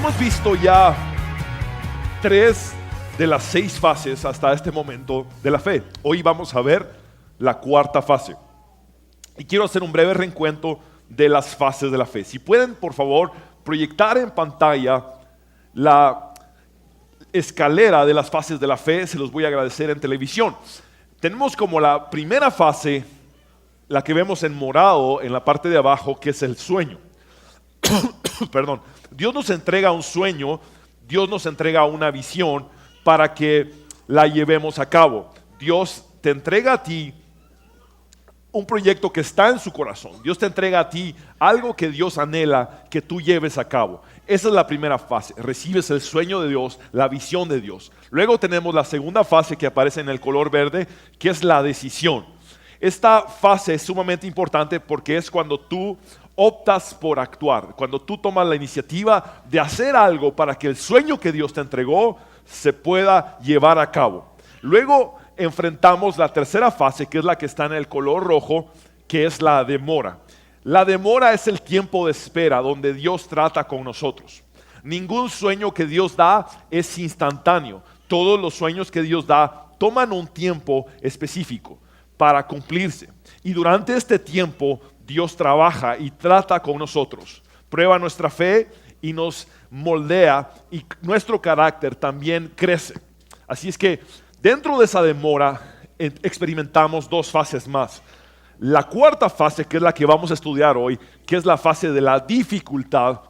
Hemos visto ya 3 de las 6 fases hasta este momento de la fe. Hoy vamos a ver la 4ª fase. Y quiero hacer un breve recuento de las fases de la fe. Si pueden, por favor, proyectar en pantalla la escalera de las fases de la fe, se los voy a agradecer en televisión. Tenemos como la primera fase, la que vemos en morado en la parte de abajo, que es el sueño. Perdón. Dios nos entrega un sueño, Dios nos entrega una visión para que la llevemos a cabo. Dios te entrega a ti un proyecto que está en su corazón. Dios te entrega a ti algo que Dios anhela que tú lleves a cabo. Esa es la primera fase. Recibes el sueño de Dios, la visión de Dios. Luego tenemos la segunda fase que aparece en el color verde, que es la decisión. Esta fase es sumamente importante porque es cuando tú optas por actuar, cuando tú tomas la iniciativa de hacer algo para que el sueño que Dios te entregó se pueda llevar a cabo. Luego enfrentamos la tercera fase, que es la que está en el color rojo, que es la demora. La demora es el tiempo de espera donde Dios trata con nosotros. Ningún sueño que Dios da es instantáneo. Todos los sueños que Dios da toman un tiempo específico para cumplirse. Y durante este tiempo Dios trabaja y trata con nosotros, prueba nuestra fe y nos moldea, y nuestro carácter también crece. Así es que dentro de esa demora experimentamos 2 fases más. La 4ª fase, que es la que vamos a estudiar hoy, que es la fase de la dificultad,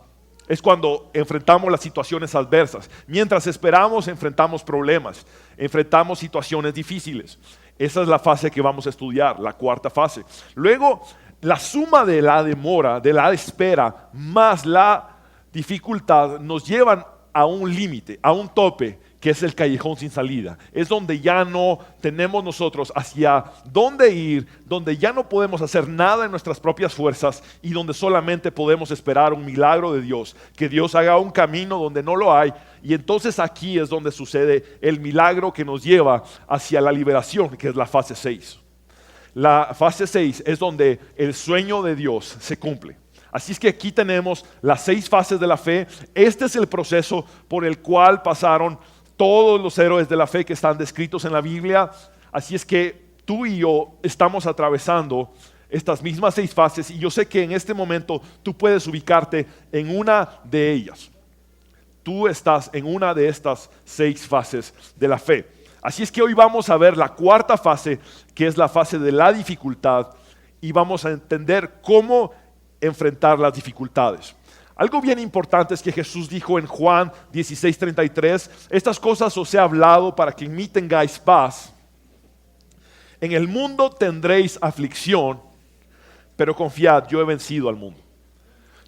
es cuando enfrentamos las situaciones adversas. Mientras esperamos, enfrentamos problemas, enfrentamos situaciones difíciles. Esa es la fase que vamos a estudiar, la 4ª fase. Luego, la suma de la demora, de la espera, más la dificultad nos llevan a un límite, a un tope, que es el callejón sin salida. Es donde ya no tenemos nosotros hacia dónde ir, donde ya no podemos hacer nada en nuestras propias fuerzas y donde solamente podemos esperar un milagro de Dios, que Dios haga un camino donde no lo hay, y entonces aquí es donde sucede el milagro que nos lleva hacia la liberación, que es la fase 6. La fase 6 es donde el sueño de Dios se cumple. Así es que aquí tenemos las 6 fases de la fe. Este es el proceso por el cual pasaron todos los héroes de la fe que están descritos en la Biblia. Así es que tú y yo estamos atravesando estas mismas 6 fases, y yo sé que en este momento tú puedes ubicarte en una de ellas. Tú estás en una de estas 6 fases de la fe. Así es que hoy vamos a ver la 4ª fase, que es la fase de la dificultad, y vamos a entender cómo enfrentar las dificultades. Algo bien importante es que Jesús dijo en Juan 16:33, estas cosas os he hablado para que en mí tengáis paz. En el mundo tendréis aflicción, pero confiad, yo he vencido al mundo.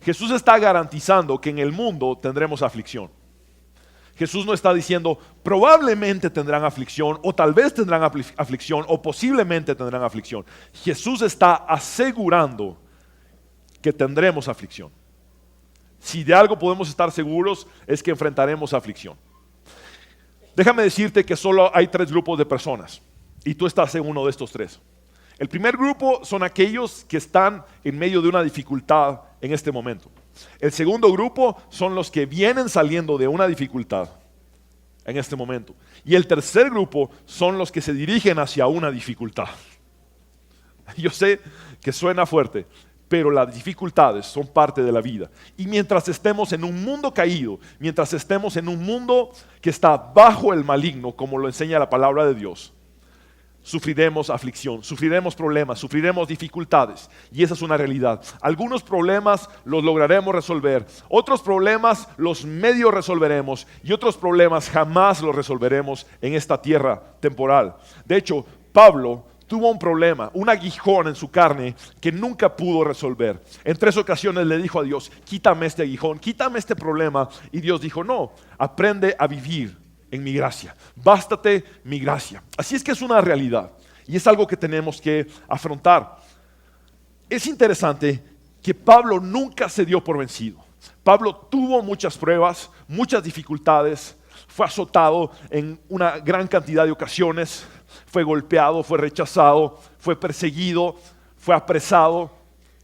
Jesús está garantizando que en el mundo tendremos aflicción. Jesús no está diciendo probablemente tendrán aflicción, o tal vez tendrán aflicción, o posiblemente tendrán aflicción. Jesús está asegurando que tendremos aflicción. Si de algo podemos estar seguros es que enfrentaremos aflicción. Déjame decirte que solo hay 3 grupos de personas, y tú estás en uno de estos 3. El primer grupo son aquellos que están en medio de una dificultad en este momento. El segundo grupo son los que vienen saliendo de una dificultad en este momento. Y el tercer grupo son los que se dirigen hacia una dificultad. Yo sé que suena fuerte, pero las dificultades son parte de la vida. Y mientras estemos en un mundo caído, mientras estemos en un mundo que está bajo el maligno, como lo enseña la palabra de Dios, sufriremos aflicción, sufriremos problemas, sufriremos dificultades, y esa es una realidad. Algunos problemas los lograremos resolver, otros problemas los medio resolveremos, y otros problemas jamás los resolveremos en esta tierra temporal. De hecho, Pablo tuvo un problema, un aguijón en su carne que nunca pudo resolver. En 3 ocasiones le dijo a Dios, quítame este aguijón, quítame este problema, y Dios dijo, no, aprende a vivir en mi gracia, bástate mi gracia. Así es que es una realidad y es algo que tenemos que afrontar. Es interesante que Pablo nunca se dio por vencido. Pablo tuvo muchas pruebas, muchas dificultades, fue azotado en una gran cantidad de ocasiones, fue golpeado, fue rechazado, fue perseguido, fue apresado,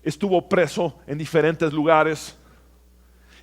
estuvo preso en diferentes lugares.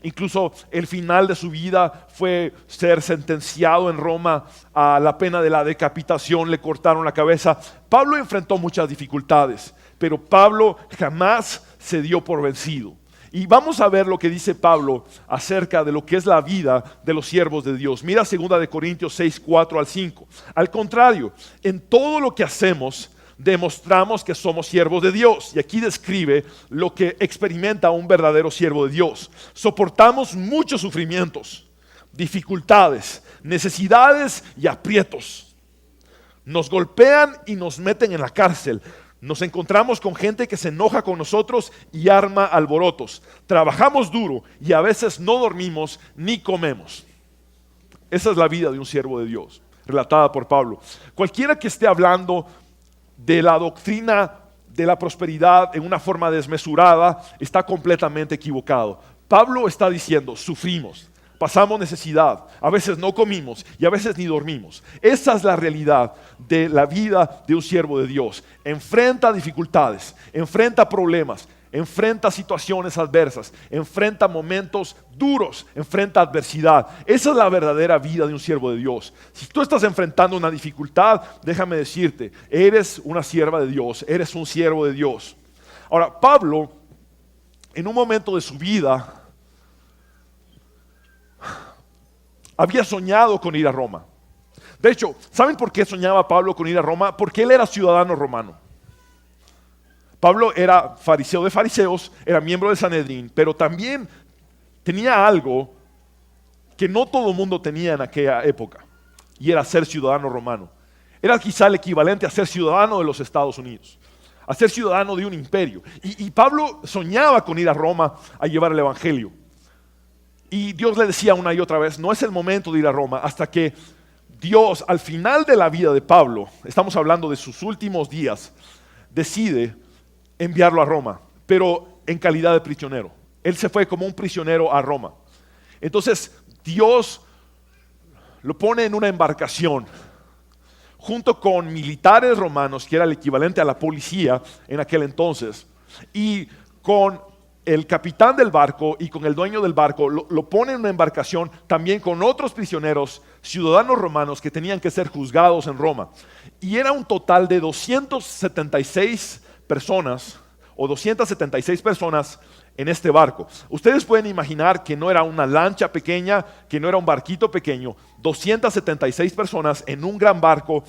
Incluso el final de su vida fue ser sentenciado en Roma a la pena de la decapitación, le cortaron la cabeza. Pablo enfrentó muchas dificultades, pero Pablo jamás se dio por vencido. Y vamos a ver lo que dice Pablo acerca de lo que es la vida de los siervos de Dios. Mira 2 Corintios 6, 4 al 5. Al contrario, en todo lo que hacemos, demostramos que somos siervos de Dios. Y aquí describe lo que experimenta un verdadero siervo de Dios. Soportamos muchos sufrimientos, dificultades, necesidades y aprietos. Nos golpean y nos meten en la cárcel. Nos encontramos con gente que se enoja con nosotros y arma alborotos. Trabajamos duro y a veces no dormimos ni comemos. Esa es la vida de un siervo de Dios, relatada por Pablo. Cualquiera que esté hablando de la doctrina de la prosperidad en una forma desmesurada está completamente equivocado. Pablo está diciendo, sufrimos, pasamos necesidad, a veces no comimos y a veces ni dormimos. Esa es la realidad de la vida de un siervo de Dios. Enfrenta dificultades, enfrenta problemas, enfrenta situaciones adversas, enfrenta momentos duros, enfrenta adversidad. Esa es la verdadera vida de un siervo de Dios. Si tú estás enfrentando una dificultad, déjame decirte, eres una sierva de Dios, eres un siervo de Dios. Ahora, Pablo, en un momento de su vida, había soñado con ir a Roma. De hecho, ¿saben por qué soñaba Pablo con ir a Roma? Porque él era ciudadano romano. Pablo era fariseo de fariseos, era miembro del Sanedrín, pero también tenía algo que no todo el mundo tenía en aquella época, y era ser ciudadano romano. Era quizá el equivalente a ser ciudadano de los Estados Unidos, a ser ciudadano de un imperio. Y Pablo soñaba con ir a Roma a llevar el evangelio. Y Dios le decía una y otra vez, no es el momento de ir a Roma, hasta que Dios, al final de la vida de Pablo, estamos hablando de sus últimos días, decide enviarlo a Roma, pero en calidad de prisionero. Él se fue como un prisionero a Roma. Entonces Dios lo pone en una embarcación junto con militares romanos, que era el equivalente a la policía en aquel entonces, y con el capitán del barco y con el dueño del barco. Lo pone en una embarcación también con otros prisioneros, ciudadanos romanos que tenían que ser juzgados en Roma. Y era un total de 276 personas o 276 personas en este barco. Ustedes pueden imaginar que no era una lancha pequeña, que no era un barquito pequeño. 276 personas en un gran barco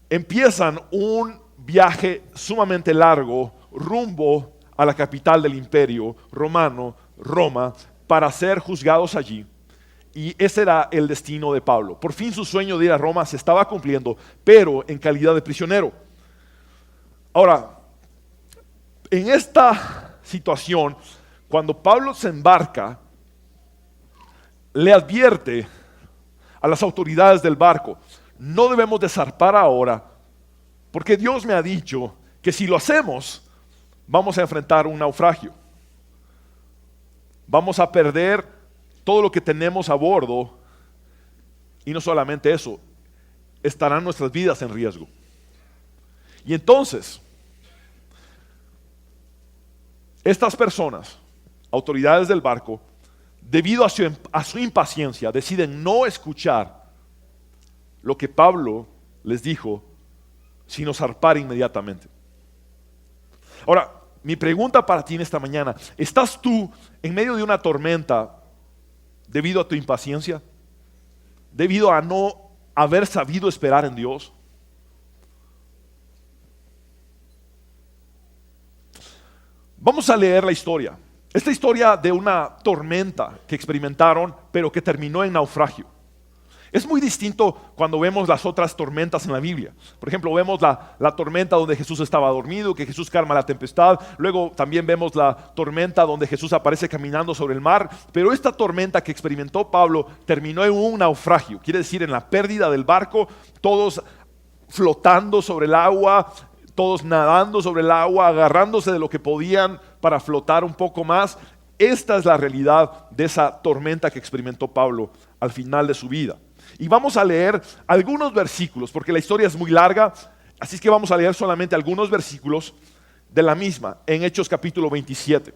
empiezan un viaje sumamente largo rumbo a la capital del imperio romano, Roma, para ser juzgados allí. Y ese era el destino de Pablo. Por fin su sueño de ir a Roma se estaba cumpliendo, pero en calidad de prisionero. Ahora, en esta situación, cuando Pablo se embarca, le advierte a las autoridades del barco, no debemos de zarpar ahora, porque Dios me ha dicho que si lo hacemos, vamos a enfrentar un naufragio. Vamos a perder todo lo que tenemos a bordo, y no solamente eso, estarán nuestras vidas en riesgo. Y entonces, estas personas, autoridades del barco, debido a su impaciencia, deciden no escuchar lo que Pablo les dijo, sino zarpar inmediatamente. Ahora, mi pregunta para ti en esta mañana, ¿estás tú en medio de una tormenta debido a tu impaciencia? ¿Debido a no haber sabido esperar en Dios? Vamos a leer la historia. Esta historia de una tormenta que experimentaron, pero que terminó en naufragio. Es muy distinto cuando vemos las otras tormentas en la Biblia. Por ejemplo, vemos la tormenta donde Jesús estaba dormido, que Jesús calma la tempestad. Luego también vemos la tormenta donde Jesús aparece caminando sobre el mar. Pero esta tormenta que experimentó Pablo terminó en un naufragio. Quiere decir, en la pérdida del barco, todos flotando sobre el agua, todos nadando sobre el agua, agarrándose de lo que podían para flotar un poco más. Esta es la realidad de esa tormenta que experimentó Pablo al final de su vida. Y vamos a leer algunos versículos, porque la historia es muy larga, así es que vamos a leer solamente algunos versículos de la misma, en Hechos capítulo 27.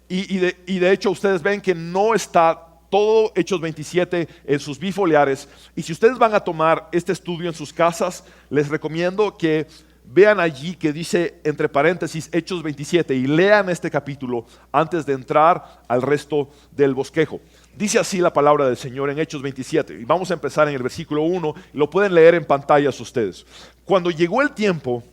Y de hecho ustedes ven que no está todo Hechos 27 en sus bifoliares. Y si ustedes van a tomar este estudio en sus casas, les recomiendo que vean allí que dice entre paréntesis Hechos 27 y lean este capítulo antes de entrar al resto del bosquejo. Dice así la palabra del Señor en Hechos 27 y vamos a empezar en el versículo 1 y lo pueden leer en pantallas ustedes. Cuando llegó el tiempo,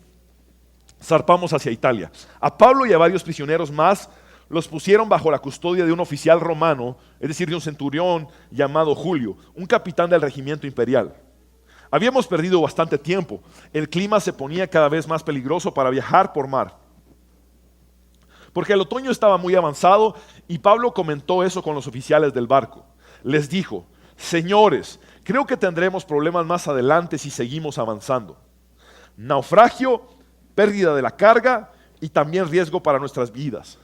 zarpamos hacia Italia. A Pablo y a varios prisioneros más los pusieron bajo la custodia de un oficial romano, es decir, de un centurión llamado Julio, un capitán del regimiento imperial. Habíamos perdido bastante tiempo. El clima se ponía cada vez más peligroso para viajar por mar, porque el otoño estaba muy avanzado y Pablo comentó eso con los oficiales del barco. Les dijo: señores, creo que tendremos problemas más adelante si seguimos avanzando. Naufragio, pérdida de la carga y también riesgo para nuestras vidas.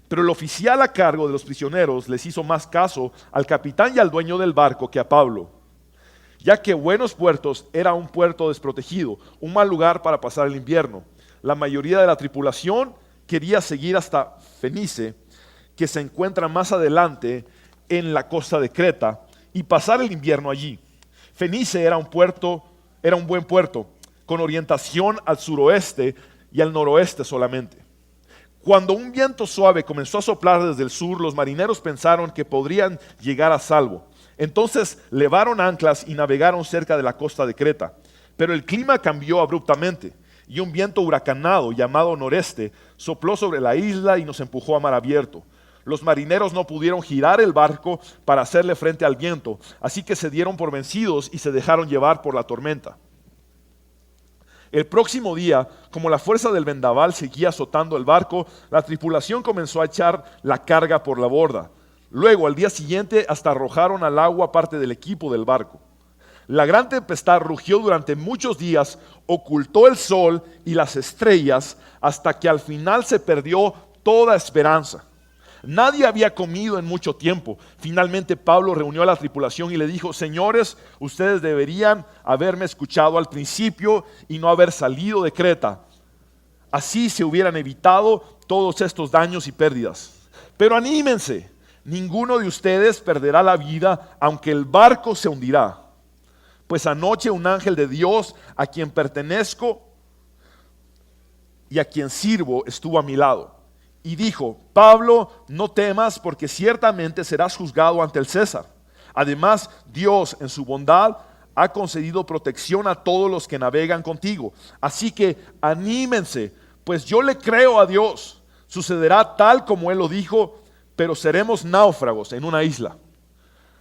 Pero el oficial a cargo de los prisioneros les hizo más caso al capitán y al dueño del barco que a Pablo, ya que Buenos Puertos era un puerto desprotegido, un mal lugar para pasar el invierno. La mayoría de la tripulación quería seguir hasta Fenice, que se encuentra más adelante en la costa de Creta, y pasar el invierno allí. Fenice era un buen puerto, con orientación al suroeste y al noroeste solamente. Cuando un viento suave comenzó a soplar desde el sur, los marineros pensaron que podrían llegar a salvo. Entonces levaron anclas y navegaron cerca de la costa de Creta. Pero el clima cambió abruptamente y un viento huracanado llamado noreste sopló sobre la isla y nos empujó a mar abierto. Los marineros no pudieron girar el barco para hacerle frente al viento, así que se dieron por vencidos y se dejaron llevar por la tormenta. El próximo día, como la fuerza del vendaval seguía azotando el barco, la tripulación comenzó a echar la carga por la borda. Luego, al día siguiente, hasta arrojaron al agua parte del equipo del barco. La gran tempestad rugió durante muchos días, ocultó el sol y las estrellas, hasta que al final se perdió toda esperanza. Nadie había comido en mucho tiempo. Finalmente Pablo reunió a la tripulación y le dijo: señores, ustedes deberían haberme escuchado al principio y no haber salido de Creta. Así se hubieran evitado todos estos daños y pérdidas. Pero anímense, ninguno de ustedes perderá la vida, aunque el barco se hundirá. Pues anoche un ángel de Dios, a quien pertenezco y a quien sirvo, estuvo a mi lado. Y dijo: Pablo, no temas, porque ciertamente serás juzgado ante el César. Además, Dios en su bondad ha concedido protección a todos los que navegan contigo. Así que anímense, pues yo le creo a Dios. Sucederá tal como Él lo dijo, pero seremos náufragos en una isla.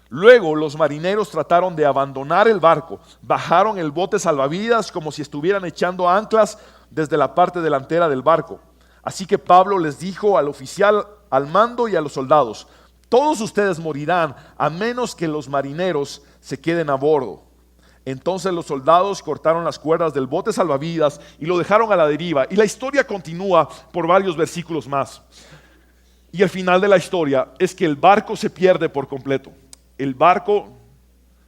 Luego los marineros trataron de abandonar el barco. Bajaron el bote salvavidas como si estuvieran echando anclas desde la parte delantera del barco. Así que Pablo les dijo al oficial al mando y a los soldados: todos ustedes morirán a menos que los marineros se queden a bordo. Entonces los soldados cortaron las cuerdas del bote salvavidas y lo dejaron a la deriva. Y la historia continúa por varios versículos más. Y el final de la historia es que el barco se pierde por completo. El barco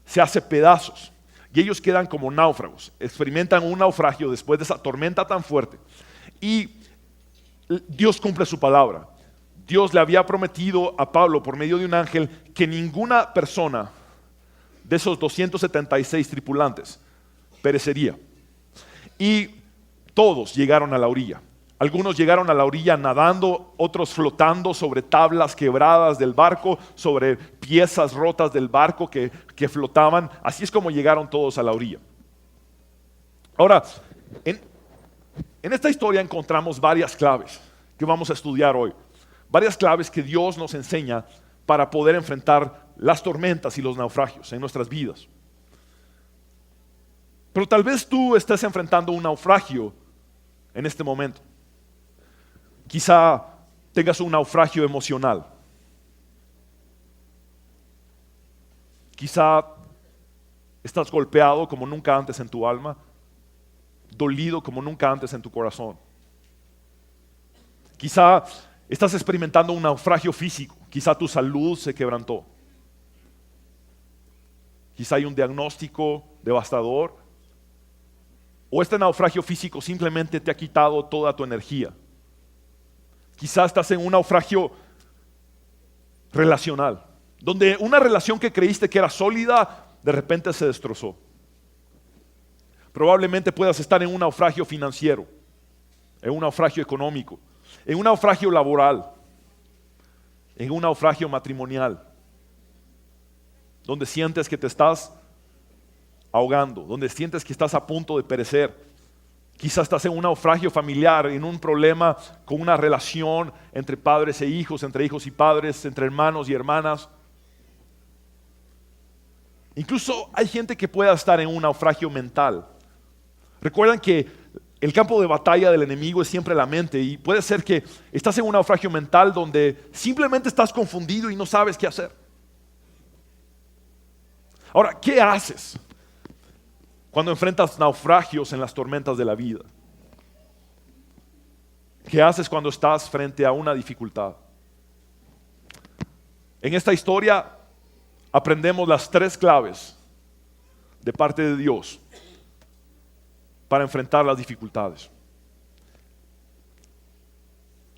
se hace pedazos y ellos quedan como náufragos. Experimentan un naufragio después de esa tormenta tan fuerte. Y Dios cumple su palabra. Dios le había prometido a Pablo por medio de un ángel que ninguna persona de esos 276 tripulantes perecería. Y todos llegaron a la orilla. Algunos llegaron a la orilla nadando, otros flotando sobre tablas quebradas del barco, sobre piezas rotas del barco que flotaban. Así es como llegaron todos a la orilla. Ahora, en esta historia encontramos varias claves que vamos a estudiar hoy. Varias claves que Dios nos enseña para poder enfrentar las tormentas y los naufragios en nuestras vidas. Pero tal vez tú estés enfrentando un naufragio en este momento. Quizá tengas un naufragio emocional. Quizá estás golpeado como nunca antes en tu alma, dolido como nunca antes en tu corazón. Quizá estás experimentando un naufragio físico. Quizá tu salud se quebrantó. Quizá hay un diagnóstico devastador. O este naufragio físico simplemente te ha quitado toda tu energía. Quizá estás en un naufragio relacional, donde una relación que creíste que era sólida, de repente se destrozó. Probablemente puedas estar en un naufragio financiero, en un naufragio económico, en un naufragio laboral, en un naufragio matrimonial, donde sientes que te estás ahogando, donde sientes que estás a punto de perecer. Quizás estás en un naufragio familiar, en un problema con una relación entre padres e hijos, entre hijos y padres, entre hermanos y hermanas. Incluso hay gente que pueda estar en un naufragio mental. Recuerdan que el campo de batalla del enemigo es siempre la mente, y puede ser que estás en un naufragio mental donde simplemente estás confundido y no sabes qué hacer. Ahora, ¿qué haces cuando enfrentas naufragios en las tormentas de la vida? ¿Qué haces cuando estás frente a una dificultad? En esta historia aprendemos las 3 claves de parte de Dios para enfrentar las dificultades.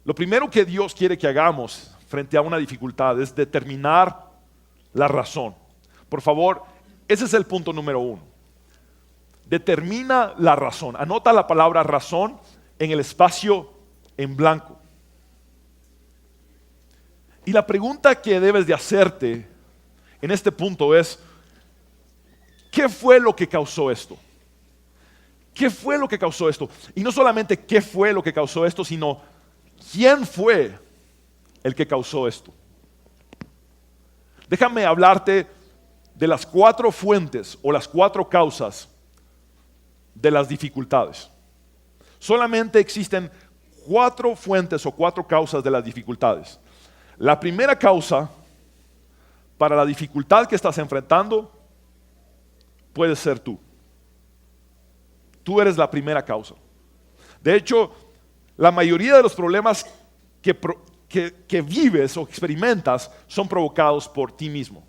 Lo primero que Dios quiere que hagamos frente a una dificultad es determinar la razón. Por favor, ese es el punto número 1. Determina la razón. Anota la palabra razón en el espacio en blanco. Y la pregunta que debes de hacerte en este punto es: ¿qué fue lo que causó esto? ¿Qué fue lo que causó esto? Y no solamente qué fue lo que causó esto, sino quién fue el que causó esto. Déjame hablarte de las 4 fuentes o las 4 causas de las dificultades. Solamente existen 4 fuentes o 4 causas de las dificultades. La primera causa para la dificultad que estás enfrentando puede ser tú. Tú eres la primera causa. De hecho, la mayoría de los problemas que vives o experimentas son provocados por ti mismo.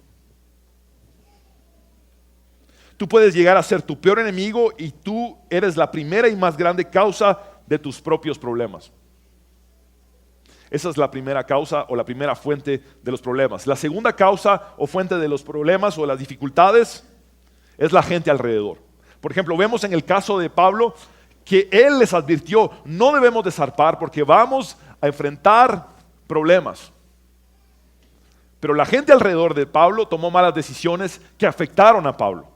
Tú puedes llegar a ser tu peor enemigo y tú eres la primera y más grande causa de tus propios problemas. Esa es la primera causa o la primera fuente de los problemas. La segunda causa o fuente de los problemas o las dificultades es la gente alrededor. Por ejemplo, vemos en el caso de Pablo que él les advirtió: no debemos de zarpar porque vamos a enfrentar problemas. Pero la gente alrededor de Pablo tomó malas decisiones que afectaron a Pablo.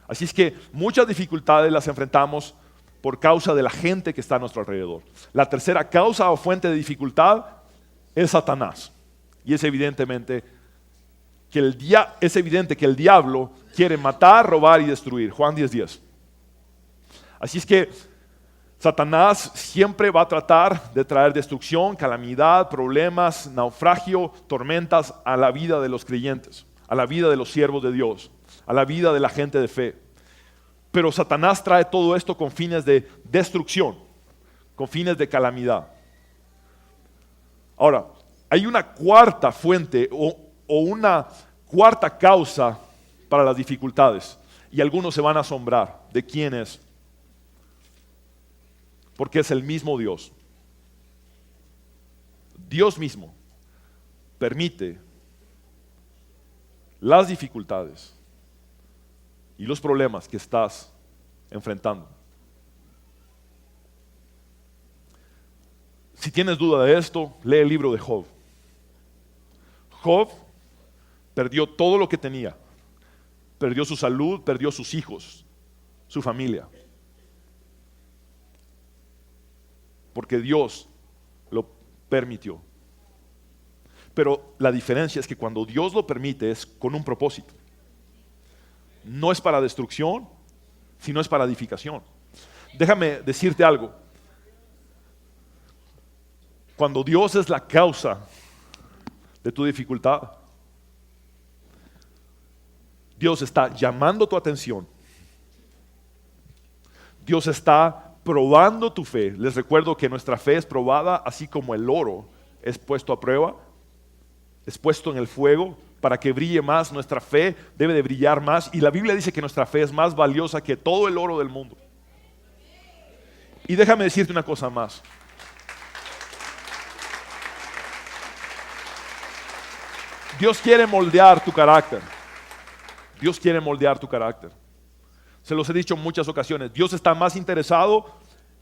Así es que muchas dificultades las enfrentamos por causa de la gente que está a nuestro alrededor. La tercera causa o fuente de dificultad es Satanás. Y es evidente que el diablo quiere matar, robar y destruir. Juan 10:10. Así es que Satanás siempre va a tratar de traer destrucción, calamidad, problemas, naufragio, tormentas a la vida de los creyentes, a la vida de los siervos de Dios, a la vida de la gente de fe. Pero Satanás trae todo esto con fines de destrucción, con fines de calamidad. Ahora, hay una cuarta fuente o una cuarta causa para las dificultades, y algunos se van a asombrar de quién es, porque es el mismo Dios. Dios mismo permite las dificultades y los problemas que estás enfrentando. Si tienes duda de esto, lee el libro de Job. Job perdió todo lo que tenía. Perdió su salud, perdió sus hijos, su familia. Porque Dios lo permitió. Pero la diferencia es que cuando Dios lo permite es con un propósito. No es para destrucción, sino es para edificación. Déjame decirte algo. Cuando Dios es la causa de tu dificultad, Dios está llamando tu atención. Dios está probando tu fe. Les recuerdo que nuestra fe es probada así como el oro es puesto a prueba, es puesto en el fuego para que brille más. Nuestra fe debe de brillar más, y la Biblia dice que nuestra fe es más valiosa que todo el oro del mundo. Y déjame decirte una cosa más. Dios quiere moldear tu carácter. Dios quiere moldear tu carácter. Se los he dicho en muchas ocasiones. Dios está más interesado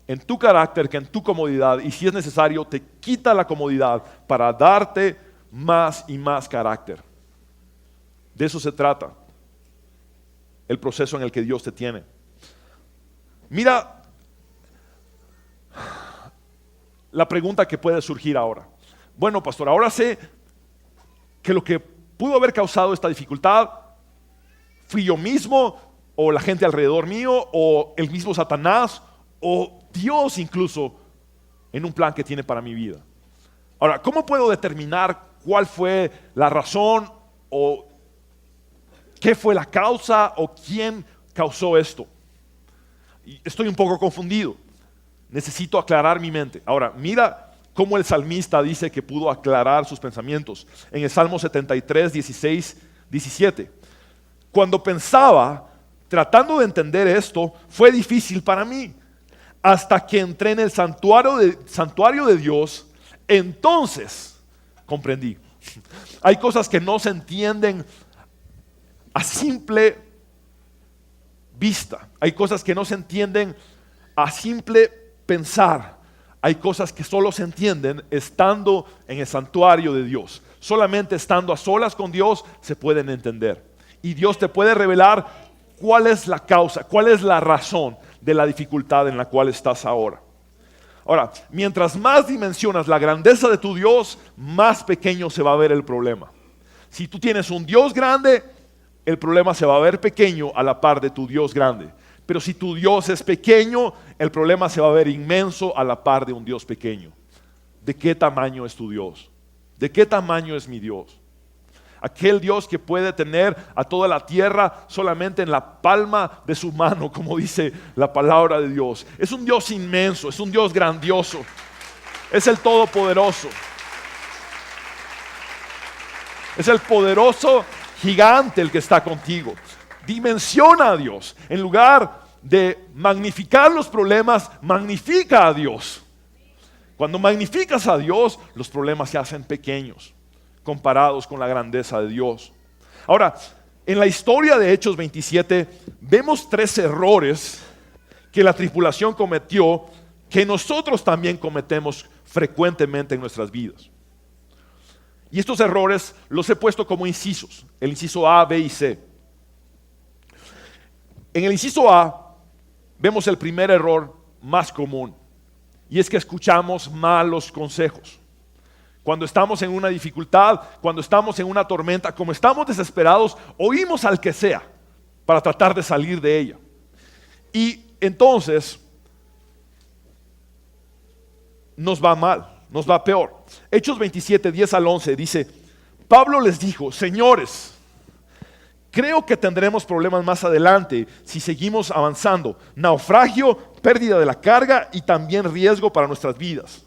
en tu carácter que en tu comodidad. Y si es necesario, te quita la comodidad para darte más y más carácter. De eso se trata el proceso en el que Dios te tiene. Mira la pregunta que puede surgir ahora. Bueno, pastor, ahora sé que lo que pudo haber causado esta dificultad fui yo mismo, o la gente alrededor mío, o el mismo Satanás, o Dios incluso, en un plan que tiene para mi vida. Ahora, ¿cómo puedo determinar cuál fue la razón, o qué fue la causa, o quién causó esto? Estoy un poco confundido. Necesito aclarar mi mente. Ahora, mira cómo el salmista dice que pudo aclarar sus pensamientos. En el Salmo 73, 16, 17. Cuando pensaba, tratando de entender esto, fue difícil para mí. Hasta que entré en el santuario de Dios, entonces comprendí. Hay cosas que no se entienden a simple vista. Hay cosas que no se entienden a simple pensar. Hay cosas que solo se entienden estando en el santuario de Dios. Solamente estando a solas con Dios se pueden entender. Y Dios te puede revelar cuál es la causa, cuál es la razón de la dificultad en la cual estás ahora. Ahora, mientras más dimensionas la grandeza de tu Dios, más pequeño se va a ver el problema. Si tú tienes un Dios grande, el problema se va a ver pequeño a la par de tu Dios grande. Pero si tu Dios es pequeño, el problema se va a ver inmenso a la par de un Dios pequeño. ¿De qué tamaño es tu Dios? ¿De qué tamaño es mi Dios? Aquel Dios que puede tener a toda la tierra solamente en la palma de su mano, como dice la palabra de Dios. Es un Dios inmenso, es un Dios grandioso. Es el Todopoderoso. Es el poderoso gigante el que está contigo. Dimensiona a Dios. En lugar de magnificar los problemas, magnifica a Dios. Cuando magnificas a Dios, los problemas se hacen pequeños comparados con la grandeza de Dios. Ahora, en la historia de Hechos 27 vemos 3 errores que la tripulación cometió, que nosotros también cometemos frecuentemente en nuestras vidas. Y estos errores los he puesto como incisos, el inciso A, B y C. En el inciso A vemos el primer error más común, y es que escuchamos malos consejos. Cuando estamos en una dificultad, cuando estamos en una tormenta, como estamos desesperados, oímos al que sea para tratar de salir de ella. Y entonces nos va mal, nos va peor. Hechos 27, 10 al 11 dice: Pablo les dijo: señores, creo que tendremos problemas más adelante si seguimos avanzando. Naufragio, pérdida de la carga y también riesgo para nuestras vidas.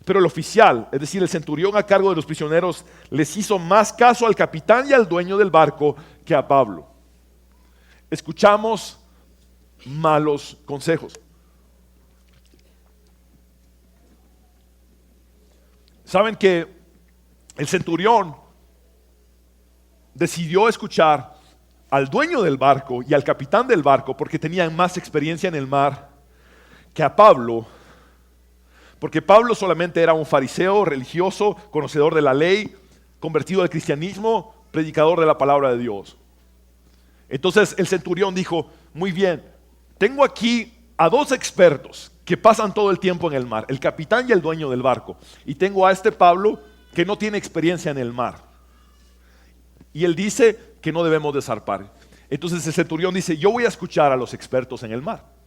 Pero el oficial, es decir, el centurión a cargo de los prisioneros, les hizo más caso al capitán y al dueño del barco que a Pablo. Escuchamos malos consejos. Saben que el centurión decidió escuchar al dueño del barco y al capitán del barco porque tenían más experiencia en el mar que a Pablo. Porque Pablo solamente era un fariseo religioso, conocedor de la ley, convertido al cristianismo, predicador de la palabra de Dios. Entonces el centurión dijo: muy bien, tengo aquí a 2 expertos que pasan todo el tiempo en el mar, el capitán y el dueño del barco. Y tengo a este Pablo que no tiene experiencia en el mar. Y él dice que no debemos de zarpar. Entonces el centurión dice: yo voy a escuchar a los expertos en el mar.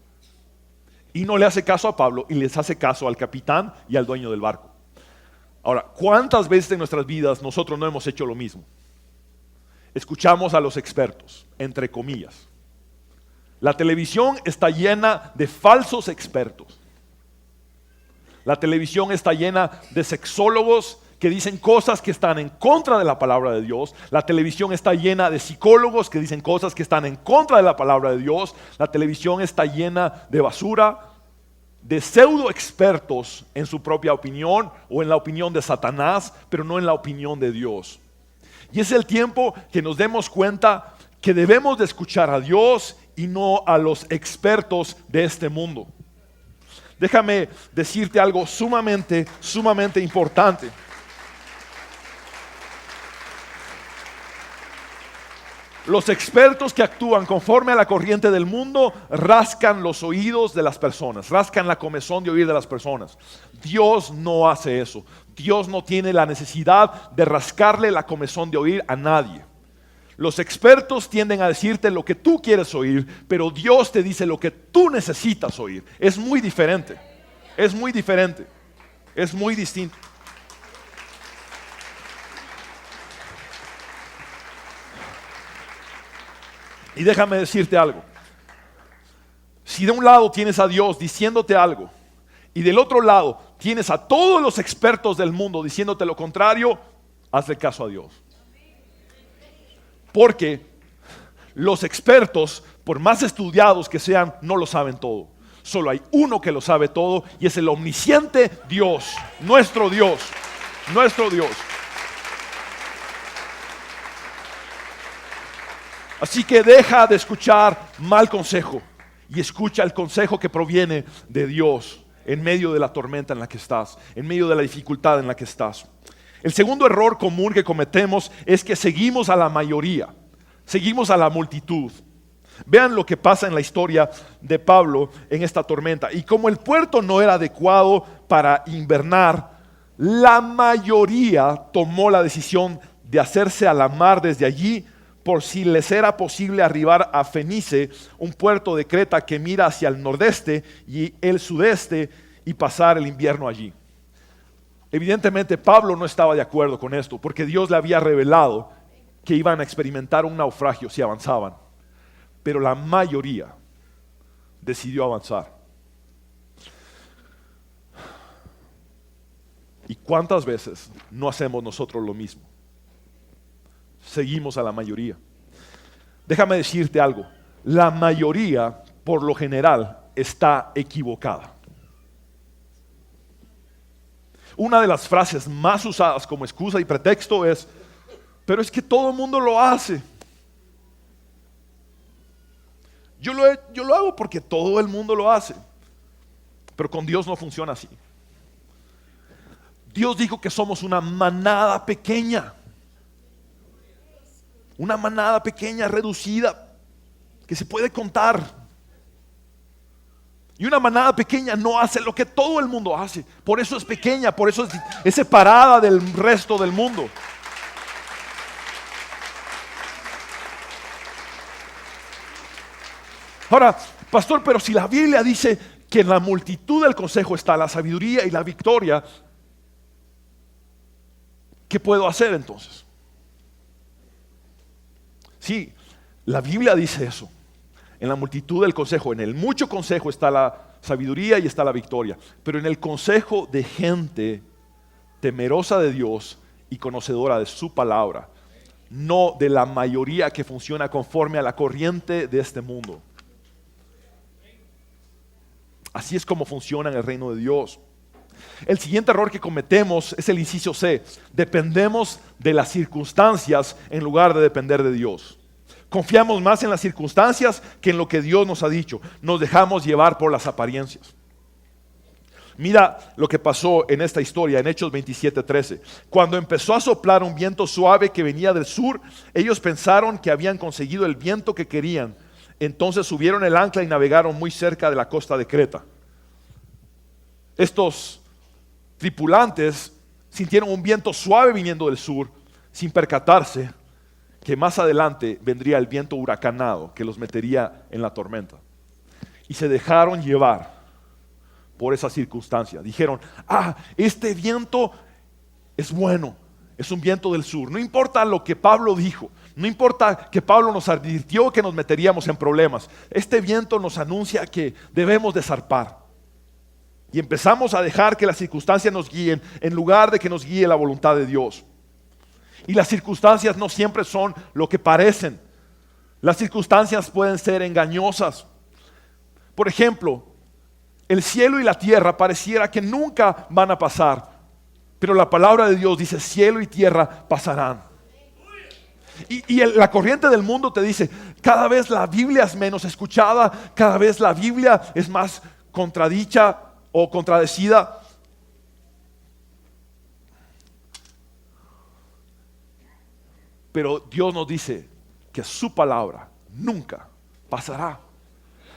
Y no le hace caso a Pablo y les hace caso al capitán y al dueño del barco. Ahora, ¿cuántas veces en nuestras vidas nosotros no hemos hecho lo mismo? Escuchamos a los expertos, entre comillas. La televisión está llena de falsos expertos. La televisión está llena de sexólogos que dicen cosas que están en contra de la palabra de Dios. La televisión está llena de psicólogos que dicen cosas que están en contra de la palabra de Dios. La televisión está llena de basura, de pseudo expertos en su propia opinión o en la opinión de Satanás, pero no en la opinión de Dios. Y es el tiempo que nos demos cuenta que debemos de escuchar a Dios y no a los expertos de este mundo. Déjame decirte algo sumamente importante. Los expertos que actúan conforme a la corriente del mundo rascan los oídos de las personas, rascan la comezón de oír de las personas. Dios no hace eso. Dios no tiene la necesidad de rascarle la comezón de oír a nadie. Los expertos tienden a decirte lo que tú quieres oír, pero Dios te dice lo que tú necesitas oír. Es muy diferente, es muy diferente, es muy distinto. Y déjame decirte algo. Si de un lado tienes a Dios diciéndote algo y del otro lado tienes a todos los expertos del mundo diciéndote lo contrario, hazle caso a Dios. Porque los expertos, por más estudiados que sean, no lo saben todo. Solo hay uno que lo sabe todo y es el omnisciente Dios, nuestro Dios, nuestro Dios. Así que deja de escuchar mal consejo y escucha el consejo que proviene de Dios en medio de la tormenta en la que estás, en medio de la dificultad en la que estás. El segundo error común que cometemos es que seguimos a la mayoría, seguimos a la multitud. Vean lo que pasa en la historia de Pablo en esta tormenta. Y como el puerto no era adecuado para invernar, la mayoría tomó la decisión de hacerse a la mar desde allí, por si les era posible arribar a Fenice, un puerto de Creta que mira hacia el nordeste y el sudeste, y pasar el invierno allí. Evidentemente Pablo no estaba de acuerdo con esto, porque Dios le había revelado que iban a experimentar un naufragio si avanzaban. Pero la mayoría decidió avanzar. ¿Y cuántas veces no hacemos nosotros lo mismo? Seguimos a la mayoría. Déjame decirte algo. La mayoría, por lo general, está equivocada. Una de las frases más usadas como excusa y pretexto es: pero es que todo el mundo lo hace. Yo lo hago porque todo el mundo lo hace. Pero con Dios no funciona así. Dios dijo que somos una manada pequeña. Una manada pequeña, reducida, que se puede contar. Y una manada pequeña no hace lo que todo el mundo hace. Por eso es pequeña, por eso es separada del resto del mundo. Ahora, pastor, pero si la Biblia dice que en la multitud del consejo está la sabiduría y la victoria, ¿qué puedo hacer entonces? Sí, la Biblia dice eso. En la multitud del consejo, en el mucho consejo está la sabiduría y está la victoria. Pero en el consejo de gente temerosa de Dios y conocedora de su palabra, no de la mayoría que funciona conforme a la corriente de este mundo. Así es como funciona en el reino de Dios. El siguiente error que cometemos es el inciso C. Dependemos de las circunstancias en lugar de depender de Dios. Confiamos más en las circunstancias que en lo que Dios nos ha dicho. Nos dejamos llevar por las apariencias. Mira lo que pasó en esta historia, en Hechos 27:13. Cuando empezó a soplar un viento suave que venía del sur, ellos pensaron que habían conseguido el viento que querían. Entonces subieron el ancla y navegaron muy cerca de la costa de Creta. Estos tripulantes sintieron un viento suave viniendo del sur, sin percatarse que más adelante vendría el viento huracanado que los metería en la tormenta. Y se dejaron llevar por esa circunstancia. Dijeron: este viento es bueno, es un viento del sur. No importa lo que Pablo dijo, no importa que Pablo nos advirtió que nos meteríamos en problemas. Este viento nos anuncia que debemos de zarpar. Y empezamos a dejar que las circunstancias nos guíen en lugar de que nos guíe la voluntad de Dios. Y las circunstancias no siempre son lo que parecen. Las circunstancias pueden ser engañosas. Por ejemplo, el cielo y la tierra pareciera que nunca van a pasar, pero la palabra de Dios dice: cielo y tierra pasarán. La corriente del mundo te dice, cada vez la Biblia es menos escuchada, cada vez la Biblia es más contradicha o contradecida. Pero Dios nos dice que su palabra nunca pasará.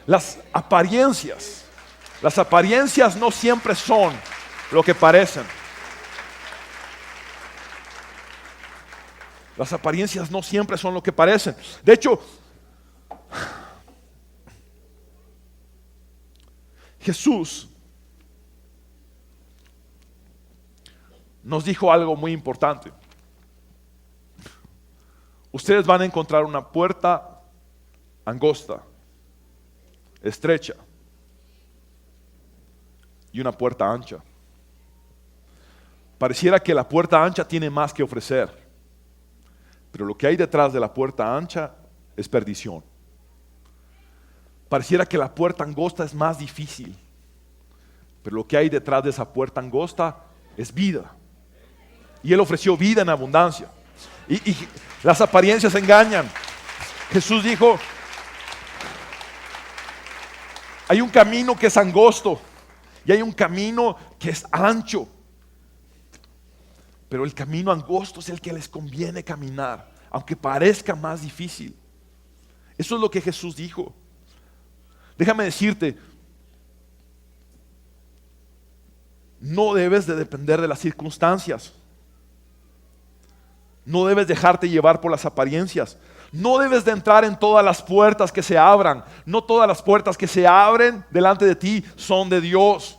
Las apariencias no siempre son lo que parecen. Las apariencias no siempre son lo que parecen. De hecho, Jesús nos dijo algo muy importante. Ustedes van a encontrar una puerta angosta, estrecha, y una puerta ancha. Pareciera que la puerta ancha tiene más que ofrecer, pero lo que hay detrás de la puerta ancha es perdición. Pareciera que la puerta angosta es más difícil, pero lo que hay detrás de esa puerta angosta es vida. Y Él ofreció vida en abundancia. Y las apariencias engañan. Jesús dijo, hay un camino que es angosto y hay un camino que es ancho. Pero el camino angosto es el que les conviene caminar, aunque parezca más difícil. Eso es lo que Jesús dijo. Déjame decirte, no debes de depender de las circunstancias. No debes dejarte llevar por las apariencias. No debes de entrar en todas las puertas que se abran. No todas las puertas que se abren delante de ti son de Dios.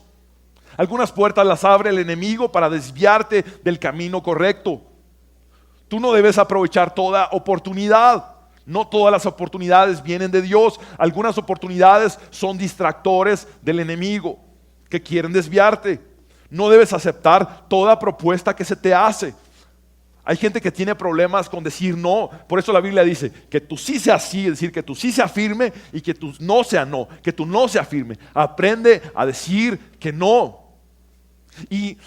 Algunas puertas las abre el enemigo para desviarte del camino correcto. Tú no debes aprovechar toda oportunidad. No todas las oportunidades vienen de Dios. Algunas oportunidades son distractores del enemigo que quieren desviarte. No debes aceptar toda propuesta que se te hace. Hay gente que tiene problemas con decir no. Por eso la Biblia dice que tu sí sea sí, es decir, que tu sí sea firme y que tu no sea no, que tu no sea firme. Aprende a decir que no. Y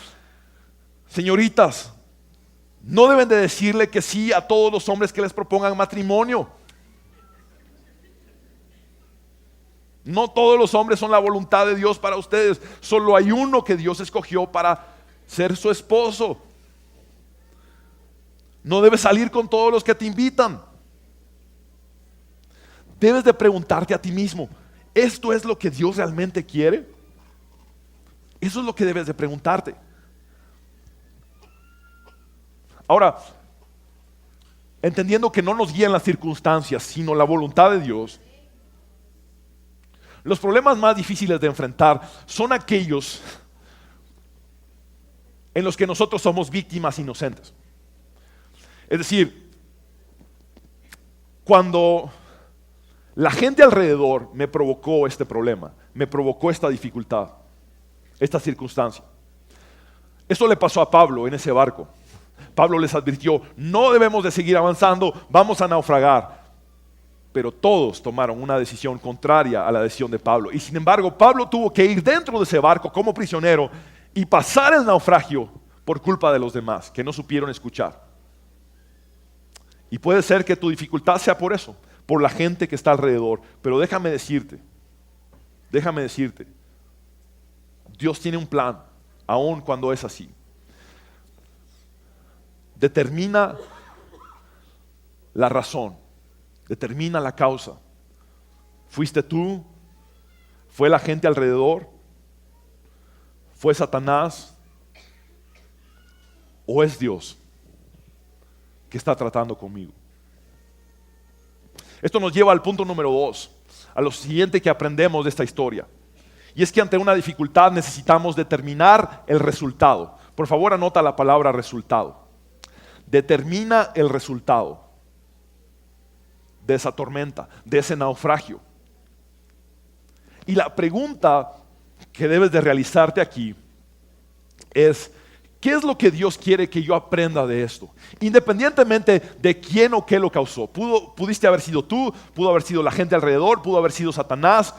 señoritas, no deben de decirle que sí a todos los hombres que les propongan matrimonio. No todos los hombres son la voluntad de Dios para ustedes. Solo hay uno que Dios escogió para ser su esposo. No debes salir con todos los que te invitan. Debes de preguntarte a ti mismo, ¿esto es lo que Dios realmente quiere? Eso es lo que debes de preguntarte. Ahora, entendiendo que no nos guían las circunstancias, sino la voluntad de Dios, los problemas más difíciles de enfrentar son aquellos en los que nosotros somos víctimas inocentes. Es decir, cuando la gente alrededor me provocó este problema, me provocó esta dificultad, esta circunstancia. Esto le pasó a Pablo en ese barco. Pablo les advirtió, no debemos de seguir avanzando, vamos a naufragar. Pero todos tomaron una decisión contraria a la decisión de Pablo. Y sin embargo, Pablo tuvo que ir dentro de ese barco como prisionero y pasar el naufragio por culpa de los demás, que no supieron escuchar. Y puede ser que tu dificultad sea por eso, por la gente que está alrededor. Pero déjame decirte, Dios tiene un plan, aun cuando es así. Determina la razón, determina la causa. ¿Fuiste tú? ¿Fue la gente alrededor? ¿Fue Satanás? ¿O es Dios que está tratando conmigo? Esto nos lleva al punto número 2, a lo siguiente que aprendemos de esta historia. Y es que ante una dificultad necesitamos determinar el resultado. Por favor, anota la palabra resultado. Determina el resultado de esa tormenta, de ese naufragio. Y la pregunta que debes de realizarte aquí es: ¿qué es lo que Dios quiere que yo aprenda de esto? Independientemente de quién o qué lo causó. Pudiste haber sido tú, pudo haber sido la gente alrededor, pudo haber sido Satanás,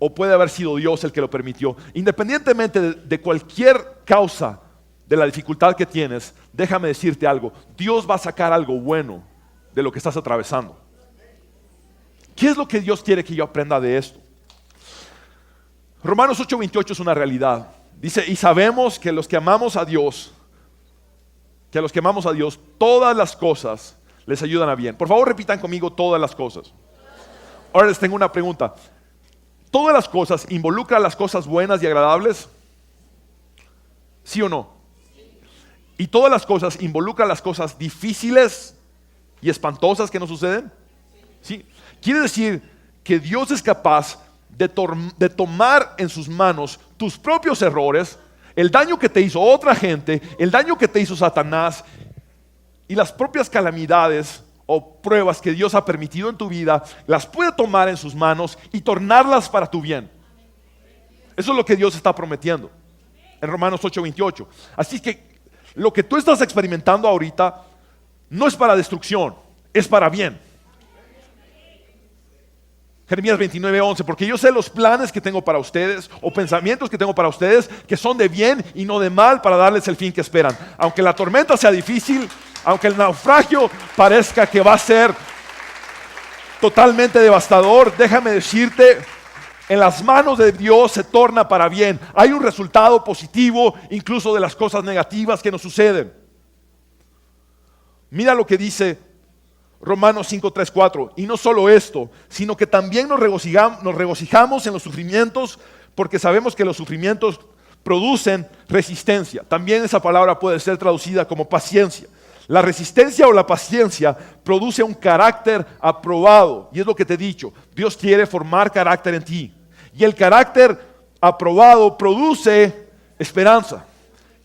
o puede haber sido Dios el que lo permitió. Independientemente de cualquier causa de la dificultad que tienes, déjame decirte algo: Dios va a sacar algo bueno de lo que estás atravesando. ¿Qué es lo que Dios quiere que yo aprenda de esto? Romanos 8:28 es una realidad. Dice, y sabemos que los que amamos a Dios, todas las cosas les ayudan a bien. Por favor, repitan conmigo todas las cosas. Ahora les tengo una pregunta. ¿Todas las cosas involucran las cosas buenas y agradables? ¿Sí o no? ¿Y todas las cosas involucran las cosas difíciles y espantosas que nos suceden? ¿Sí? Quiere decir que Dios es capaz de tomar en sus manos tus propios errores, el daño que te hizo otra gente, el daño que te hizo Satanás y las propias calamidades o pruebas que Dios ha permitido en tu vida, las puede tomar en sus manos y tornarlas para tu bien. Eso es lo que Dios está prometiendo en Romanos 8:28. Así que lo que tú estás experimentando ahorita no es para destrucción, es para bien. Jeremías 29:11, porque yo sé los planes que tengo para ustedes, o pensamientos que tengo para ustedes, que son de bien y no de mal, para darles el fin que esperan. Aunque la tormenta sea difícil, aunque el naufragio parezca que va a ser totalmente devastador, déjame decirte, en las manos de Dios se torna para bien. Hay un resultado positivo incluso de las cosas negativas que nos suceden. Mira lo que dice Romanos 5:3-4, y no solo esto, sino que también nos regocijamos en los sufrimientos, porque sabemos que los sufrimientos producen resistencia. También esa palabra puede ser traducida como paciencia. La resistencia o la paciencia produce un carácter aprobado, y es lo que te he dicho, Dios quiere formar carácter en ti, y el carácter aprobado produce esperanza.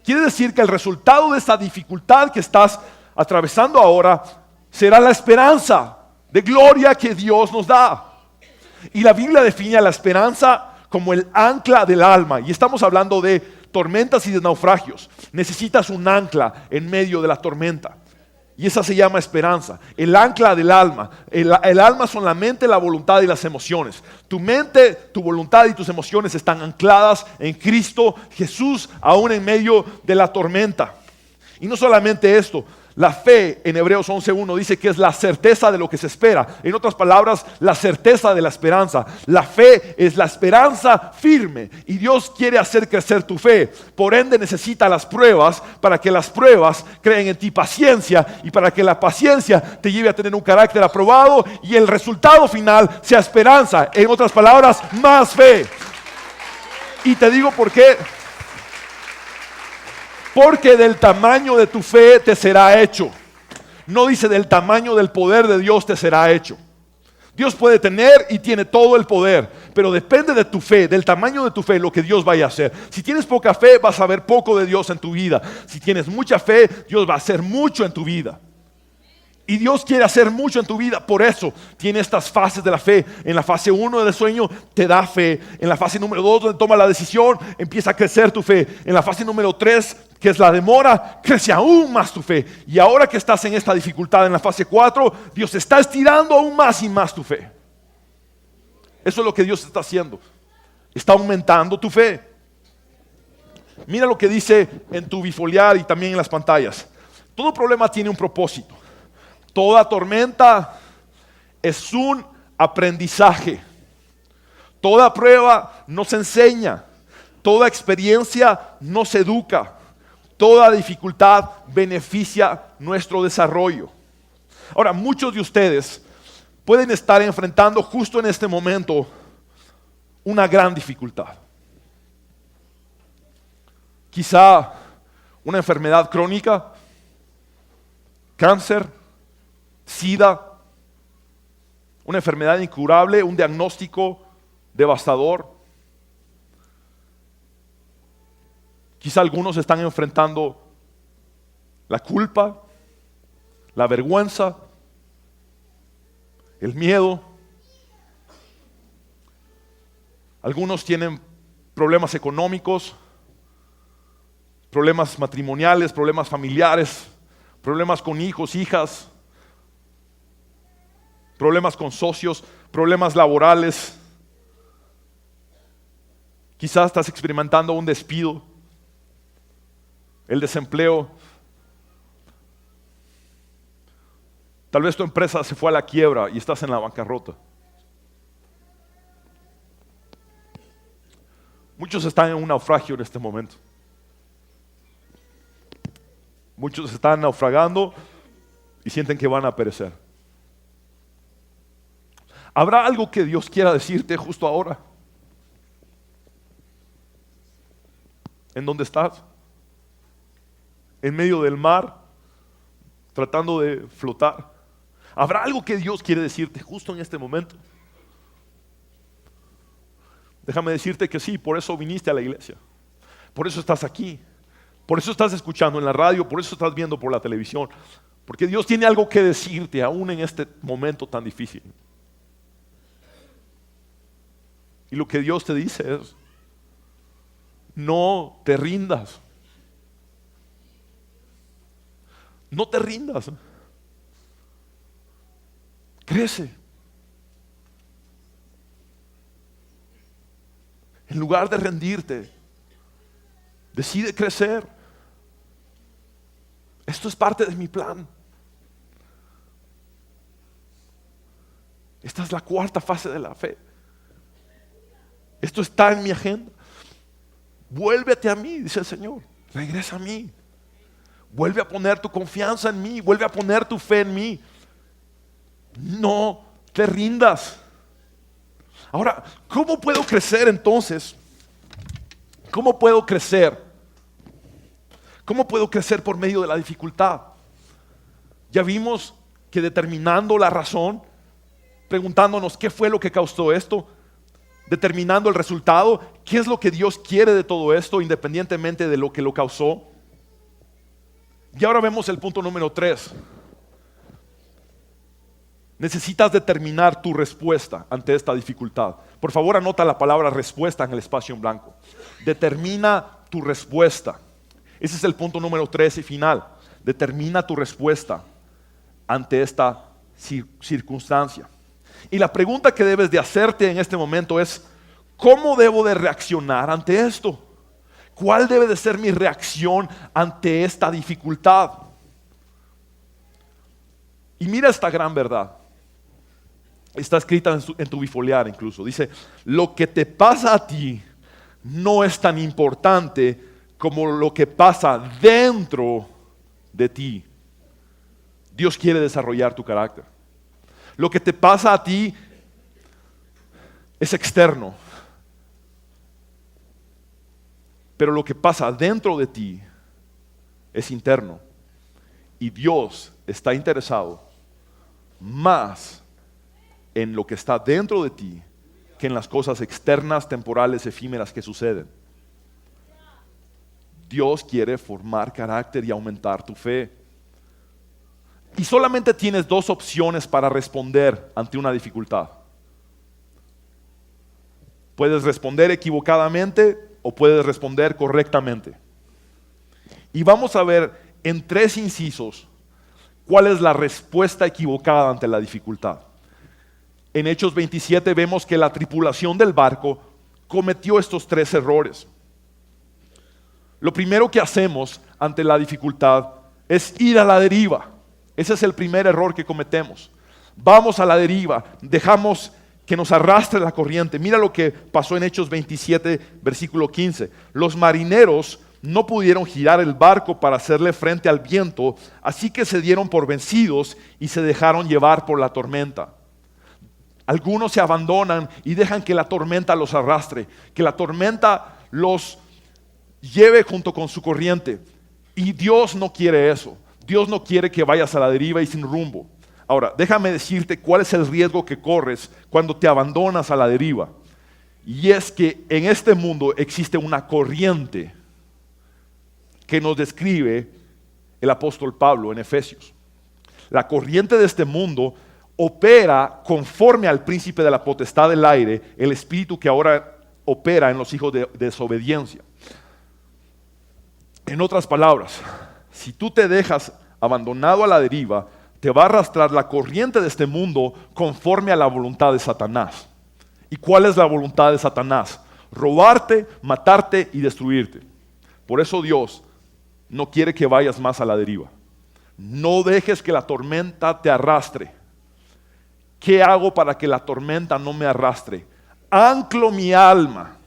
Quiere decir que el resultado de esta dificultad que estás atravesando ahora será la esperanza de gloria que Dios nos da. Y la Biblia define a la esperanza como el ancla del alma. Y estamos hablando de tormentas y de naufragios. Necesitas un ancla en medio de la tormenta. Y esa se llama esperanza. El ancla del alma. El alma son la mente, la voluntad y las emociones. Tu mente, tu voluntad y tus emociones están ancladas en Cristo Jesús, aún en medio de la tormenta. Y no solamente esto. La fe en Hebreos 11:1 dice que es la certeza de lo que se espera. En otras palabras, la certeza de la esperanza. La fe es la esperanza firme y Dios quiere hacer crecer tu fe. Por ende necesita las pruebas para que las pruebas creen en ti paciencia y para que la paciencia te lleve a tener un carácter aprobado y el resultado final sea esperanza. En otras palabras, más fe. Y te digo por qué. Porque del tamaño de tu fe te será hecho. No dice del tamaño del poder de Dios te será hecho. Dios puede tener y tiene todo el poder, pero depende de tu fe, del tamaño de tu fe, lo que Dios vaya a hacer. Si tienes poca fe, vas a ver poco de Dios en tu vida. Si tienes mucha fe, Dios va a hacer mucho en tu vida. Y Dios quiere hacer mucho en tu vida, por eso tiene estas fases de la fe. En la fase 1 del sueño te da fe. En la fase número 2 donde toma la decisión, empieza a crecer tu fe. En la fase número 3, que es la demora, crece aún más tu fe. Y ahora que estás en esta dificultad en la fase 4, Dios está estirando aún más y más tu fe. Eso es lo que Dios está haciendo. Está aumentando tu fe. Mira lo que dice en tu bifoliar y también en las pantallas. Todo problema tiene un propósito. Toda tormenta es un aprendizaje. Toda prueba nos enseña. Toda experiencia nos educa. Toda dificultad beneficia nuestro desarrollo. Ahora, muchos de ustedes pueden estar enfrentando justo en este momento una gran dificultad. Quizá una enfermedad crónica, cáncer, SIDA, una enfermedad incurable, un diagnóstico devastador. Quizá algunos están enfrentando la culpa, la vergüenza, el miedo. Algunos tienen problemas económicos, problemas matrimoniales, problemas familiares, problemas con hijos, hijas, problemas con socios, problemas laborales. Quizás estás experimentando un despido, el desempleo. Tal vez tu empresa se fue a la quiebra y estás en la bancarrota. Muchos están en un naufragio en este momento. Muchos están naufragando y sienten que van a perecer. ¿Habrá algo que Dios quiera decirte justo ahora? ¿En dónde estás? ¿En medio del mar? ¿Tratando de flotar? ¿Habrá algo que Dios quiere decirte justo en este momento? Déjame decirte que sí, por eso viniste a la iglesia. Por eso estás aquí. Por eso estás escuchando en la radio, por eso estás viendo por la televisión. Porque Dios tiene algo que decirte aún en este momento tan difícil. Y lo que Dios te dice es, no te rindas. No te rindas. Crece. En lugar de rendirte, decide crecer. Esto es parte de mi plan. Esta es la cuarta fase de la fe. Esto está en mi agenda. Vuélvete a mí, dice el Señor. Regresa a mí. Vuelve a poner tu confianza en mí. Vuelve a poner tu fe en mí. No te rindas. Ahora, ¿cómo puedo crecer entonces? ¿Cómo puedo crecer? ¿Cómo puedo crecer por medio de la dificultad? Ya vimos que determinando la razón, preguntándonos qué fue lo que causó esto, determinando el resultado, qué es lo que Dios quiere de todo esto, independientemente de lo que lo causó. Y ahora vemos el punto número 3. Necesitas determinar tu respuesta ante esta dificultad. Por favor, anota la palabra respuesta en el espacio en blanco. Determina tu respuesta. Ese es el punto número 3 y final. Determina tu respuesta ante esta circunstancia. Y la pregunta que debes de hacerte en este momento es, ¿cómo debo de reaccionar ante esto? ¿Cuál debe de ser mi reacción ante esta dificultad? Y mira esta gran verdad. Está escrita en tu bifoliar incluso. Dice, lo que te pasa a ti no es tan importante como lo que pasa dentro de ti. Dios quiere desarrollar tu carácter. Lo que te pasa a ti es externo. Pero lo que pasa dentro de ti es interno. Y Dios está interesado más en lo que está dentro de ti que en las cosas externas, temporales, efímeras que suceden. Dios quiere formar carácter y aumentar tu fe. Y solamente tienes 2 opciones para responder ante una dificultad. Puedes responder equivocadamente o puedes responder correctamente. Y vamos a ver en 3 incisos cuál es la respuesta equivocada ante la dificultad. En Hechos 27 vemos que la tripulación del barco cometió estos 3 errores. Lo primero que hacemos ante la dificultad es ir a la deriva. Ese es el primer error que cometemos. Vamos a la deriva, dejamos que nos arrastre la corriente. Mira lo que pasó en Hechos 27, versículo 15. Los marineros no pudieron girar el barco para hacerle frente al viento, así que se dieron por vencidos y se dejaron llevar por la tormenta. Algunos se abandonan y dejan que la tormenta los arrastre, que la tormenta los lleve junto con su corriente. Y Dios no quiere eso. Dios no quiere que vayas a la deriva y sin rumbo. Ahora, déjame decirte cuál es el riesgo que corres cuando te abandonas a la deriva. Y es que en este mundo existe una corriente que nos describe el apóstol Pablo en Efesios. La corriente de este mundo opera conforme al príncipe de la potestad del aire, el espíritu que ahora opera en los hijos de desobediencia. En otras palabras, si tú te dejas abandonado a la deriva, te va a arrastrar la corriente de este mundo conforme a la voluntad de Satanás. ¿Y cuál es la voluntad de Satanás? Robarte, matarte y destruirte. Por eso Dios no quiere que vayas más a la deriva. No dejes que la tormenta te arrastre. ¿Qué hago para que la tormenta no me arrastre? Anclo mi alma.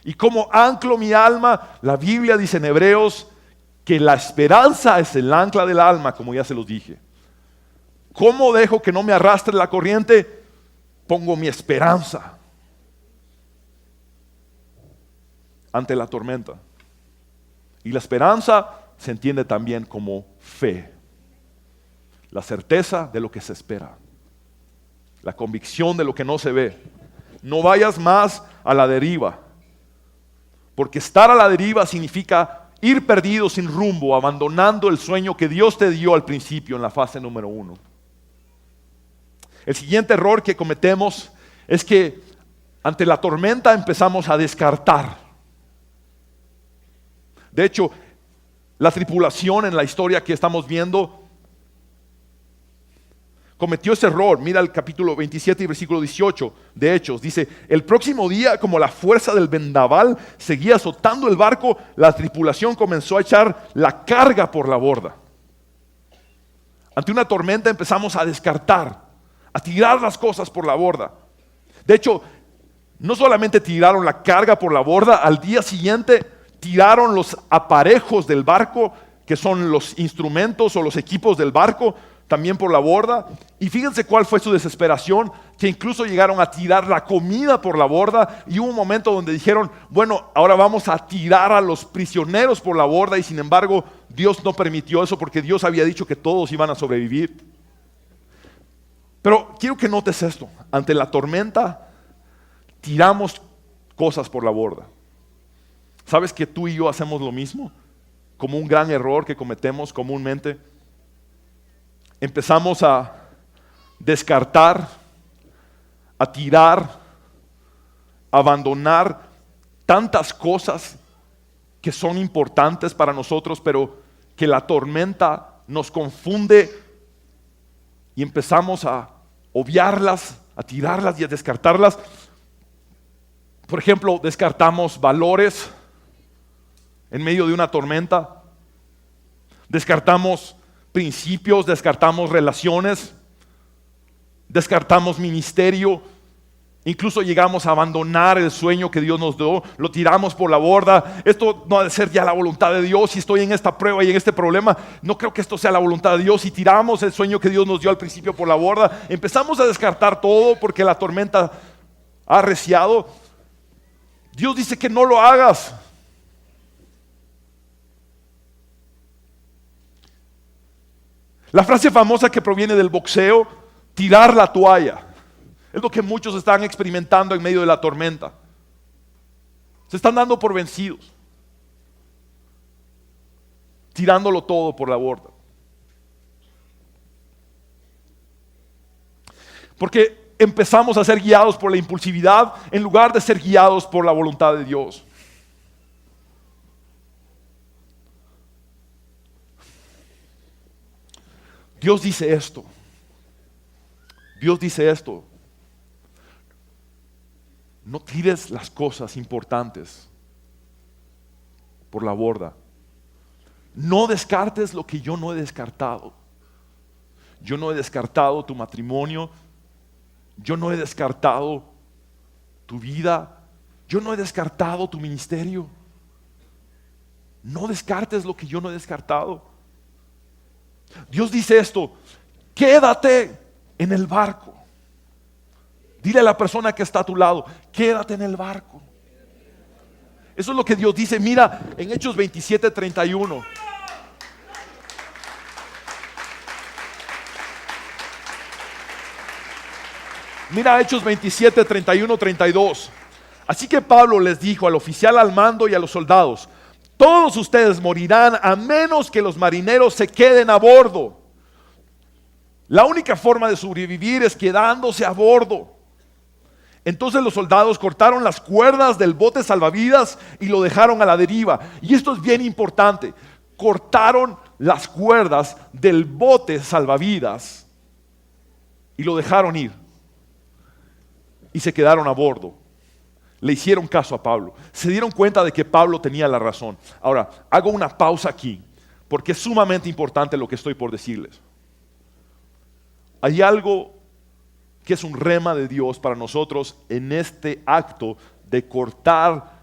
Y como anclo mi alma, la Biblia dice en Hebreos que la esperanza es el ancla del alma, como ya se los dije. ¿Cómo dejo que no me arrastre la corriente? Pongo mi esperanza ante la tormenta. Y la esperanza se entiende también como fe. La certeza de lo que se espera. La convicción de lo que no se ve. No vayas más a la deriva. Porque estar a la deriva significa ir perdido sin rumbo, abandonando el sueño que Dios te dio al principio en la fase número 1. El siguiente error que cometemos es que ante la tormenta empezamos a descartar. De hecho, la tripulación en la historia que estamos viendo cometió ese error. Mira el capítulo 27 y versículo 18 de Hechos. Dice, el próximo día, como la fuerza del vendaval seguía azotando el barco, la tripulación comenzó a echar la carga por la borda. Ante una tormenta empezamos a descartar, a tirar las cosas por la borda. De hecho, no solamente tiraron la carga por la borda, al día siguiente tiraron los aparejos del barco, que son los instrumentos o los equipos del barco, también por la borda. Y fíjense cuál fue su desesperación, que incluso llegaron a tirar la comida por la borda. Y hubo un momento donde dijeron, bueno, ahora vamos a tirar a los prisioneros por la borda. Y sin embargo, Dios no permitió eso porque Dios había dicho que todos iban a sobrevivir. Pero quiero que notes esto. Ante la tormenta, tiramos cosas por la borda. ¿Sabes que tú y yo hacemos lo mismo? Como un gran error que cometemos comúnmente. Empezamos a descartar, a tirar, a abandonar tantas cosas que son importantes para nosotros, pero que la tormenta nos confunde y empezamos a obviarlas, a tirarlas y a descartarlas. Por ejemplo, descartamos valores en medio de una tormenta. Descartamos principios, descartamos relaciones, descartamos ministerio, incluso llegamos a abandonar el sueño que Dios nos dio, lo tiramos por la borda. Esto no ha de ser ya la voluntad de Dios. Si estoy en esta prueba y en este problema, no creo que esto sea la voluntad de Dios. Y tiramos el sueño que Dios nos dio al principio por la borda. Empezamos a descartar todo porque la tormenta ha arreciado. Dios dice que no lo hagas. La frase famosa que proviene del boxeo, tirar la toalla, es lo que muchos están experimentando en medio de la tormenta. Se están dando por vencidos, tirándolo todo por la borda. Porque empezamos a ser guiados por la impulsividad en lugar de ser guiados por la voluntad de Dios. Dios dice esto. Dios dice esto. No tires las cosas importantes por la borda. No descartes lo que yo no he descartado. Yo no he descartado tu matrimonio. Yo no he descartado tu vida. Yo no he descartado tu ministerio. No descartes lo que yo no he descartado. Dios dice esto: quédate en el barco. Dile a la persona que está a tu lado, quédate en el barco. Eso es lo que Dios dice. Mira en Hechos 27:31. Mira Hechos 27:31-32. Así que Pablo les dijo al oficial al mando y a los soldados: todos ustedes morirán a menos que los marineros se queden a bordo. La única forma de sobrevivir es quedándose a bordo. Entonces los soldados cortaron las cuerdas del bote salvavidas y lo dejaron a la deriva. Y esto es bien importante. Cortaron las cuerdas del bote salvavidas y lo dejaron ir. Y se quedaron a bordo. Le hicieron caso a Pablo. Se dieron cuenta de que Pablo tenía la razón. Ahora, hago una pausa aquí, porque es sumamente importante lo que estoy por decirles. Hay algo que es un rema de Dios para nosotros en este acto de cortar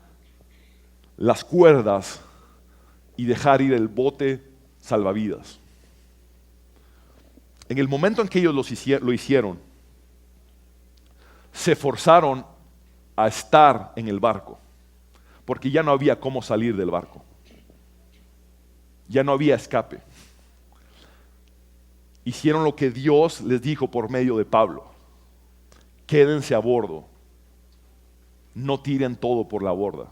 las cuerdas y dejar ir el bote salvavidas. En el momento en que ellos lo hicieron, se forzaron a estar en el barco, porque ya no había cómo salir del barco. Ya no había escape. Hicieron lo que Dios les dijo por medio de Pablo: quédense a bordo, no tiren todo por la borda.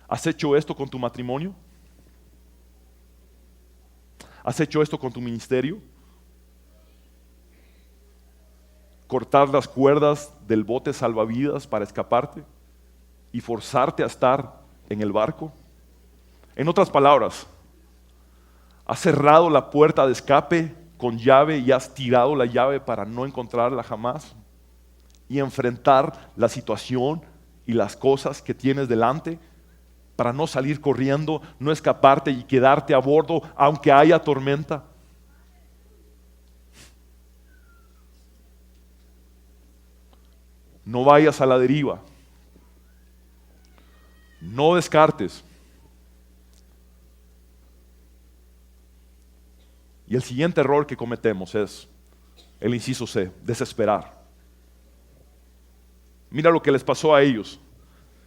¿Has hecho esto con tu matrimonio? ¿Has hecho esto con tu ministerio? ¿Cortar las cuerdas del bote salvavidas para escaparte y forzarte a estar en el barco? En otras palabras, ¿has cerrado la puerta de escape con llave y has tirado la llave para no encontrarla jamás y enfrentar la situación y las cosas que tienes delante para no salir corriendo, no escaparte y quedarte a bordo aunque haya tormenta? No vayas a la deriva. No descartes. Y el siguiente error que cometemos es el inciso C: desesperar. Mira lo que les pasó a ellos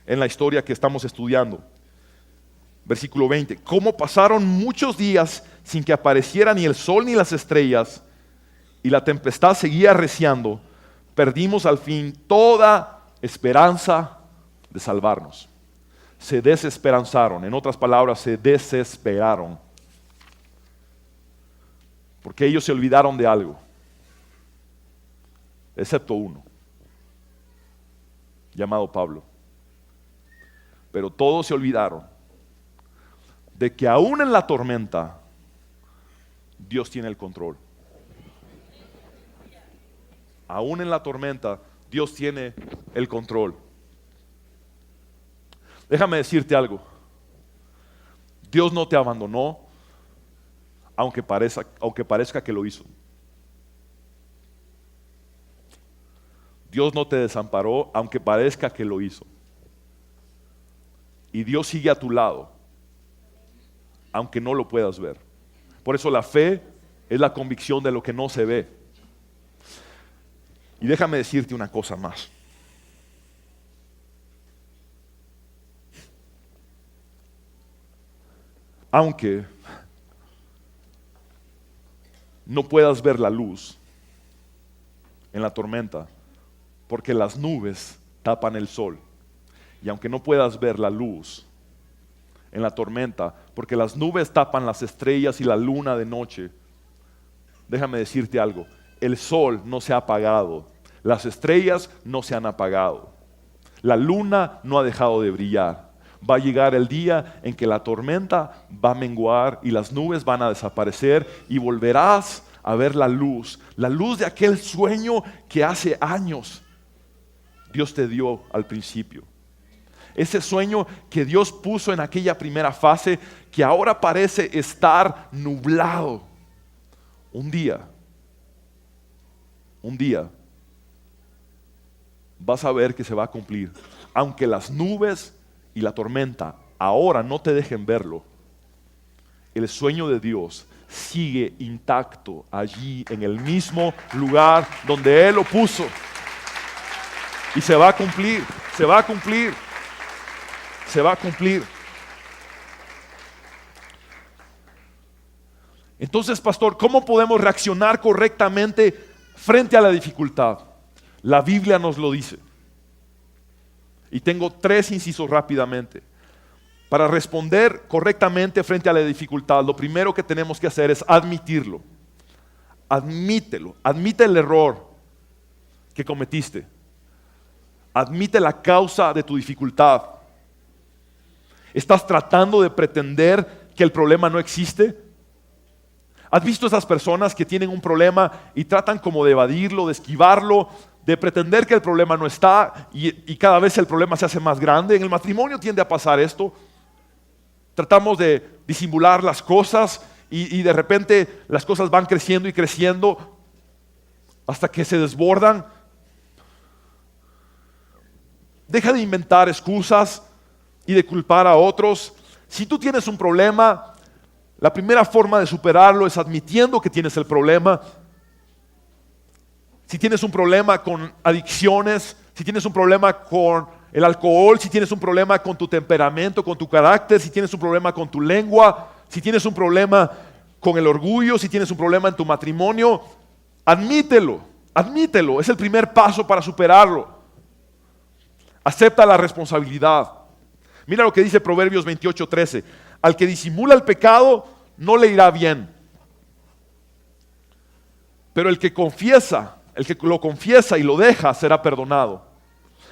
en la historia que estamos estudiando. Versículo 20. Cómo pasaron muchos días sin que apareciera ni el sol ni las estrellas, y la tempestad seguía arreciando, perdimos al fin toda esperanza de salvarnos. Se desesperanzaron, en otras palabras, se desesperaron, porque ellos se olvidaron de algo, excepto uno, llamado Pablo. Pero todos se olvidaron de que aún en la tormenta Dios tiene el control. Aún en la tormenta Dios tiene el control. Déjame decirte algo: Dios no te abandonó, aunque parezca que lo hizo. Dios no te desamparó, aunque parezca que lo hizo. Y Dios sigue a tu lado, aunque no lo puedas ver. Por eso la fe es la convicción de lo que no se ve. Y déjame decirte una cosa más. Aunque no puedas ver la luz en la tormenta, porque las nubes tapan el sol, y aunque no puedas ver la luz en la tormenta, porque las nubes tapan las estrellas y la luna de noche, déjame decirte algo: el sol no se ha apagado, las estrellas no se han apagado, la luna no ha dejado de brillar. Va a llegar el día en que la tormenta va a menguar y las nubes van a desaparecer, y volverás a ver la luz de aquel sueño que hace años Dios te dio al principio. Ese sueño que Dios puso en aquella primera fase, que ahora parece estar nublado. Un día vas a ver que se va a cumplir. Aunque las nubes y la tormenta ahora no te dejen verlo, el sueño de Dios sigue intacto allí en el mismo lugar donde Él lo puso. Y se va a cumplir, se va a cumplir, se va a cumplir. Entonces, pastor, ¿cómo podemos reaccionar correctamente frente a la dificultad? La Biblia nos lo dice. Y tengo 3 incisos rápidamente. Para responder correctamente frente a la dificultad, lo primero que tenemos que hacer es admitirlo. Admítelo, admite el error que cometiste. Admite la causa de tu dificultad. ¿Estás tratando de pretender que el problema no existe? ¿Has visto esas personas que tienen un problema y tratan como de evadirlo, de esquivarlo, de pretender que el problema no está y cada vez el problema se hace más grande? En el matrimonio tiende a pasar esto. Tratamos de disimular las cosas y de repente las cosas van creciendo y creciendo hasta que se desbordan. Deja de inventar excusas y de culpar a otros. Si tú tienes un problema, la primera forma de superarlo es admitiendo que tienes el problema. Si tienes un problema con adicciones, si tienes un problema con el alcohol, si tienes un problema con tu temperamento, con tu carácter, si tienes un problema con tu lengua, si tienes un problema con el orgullo, si tienes un problema en tu matrimonio, admítelo, admítelo. Es el primer paso para superarlo. Acepta la responsabilidad. Mira lo que dice Proverbios 28:13. Al que disimula el pecado no le irá bien, pero el que lo confiesa y lo deja será perdonado.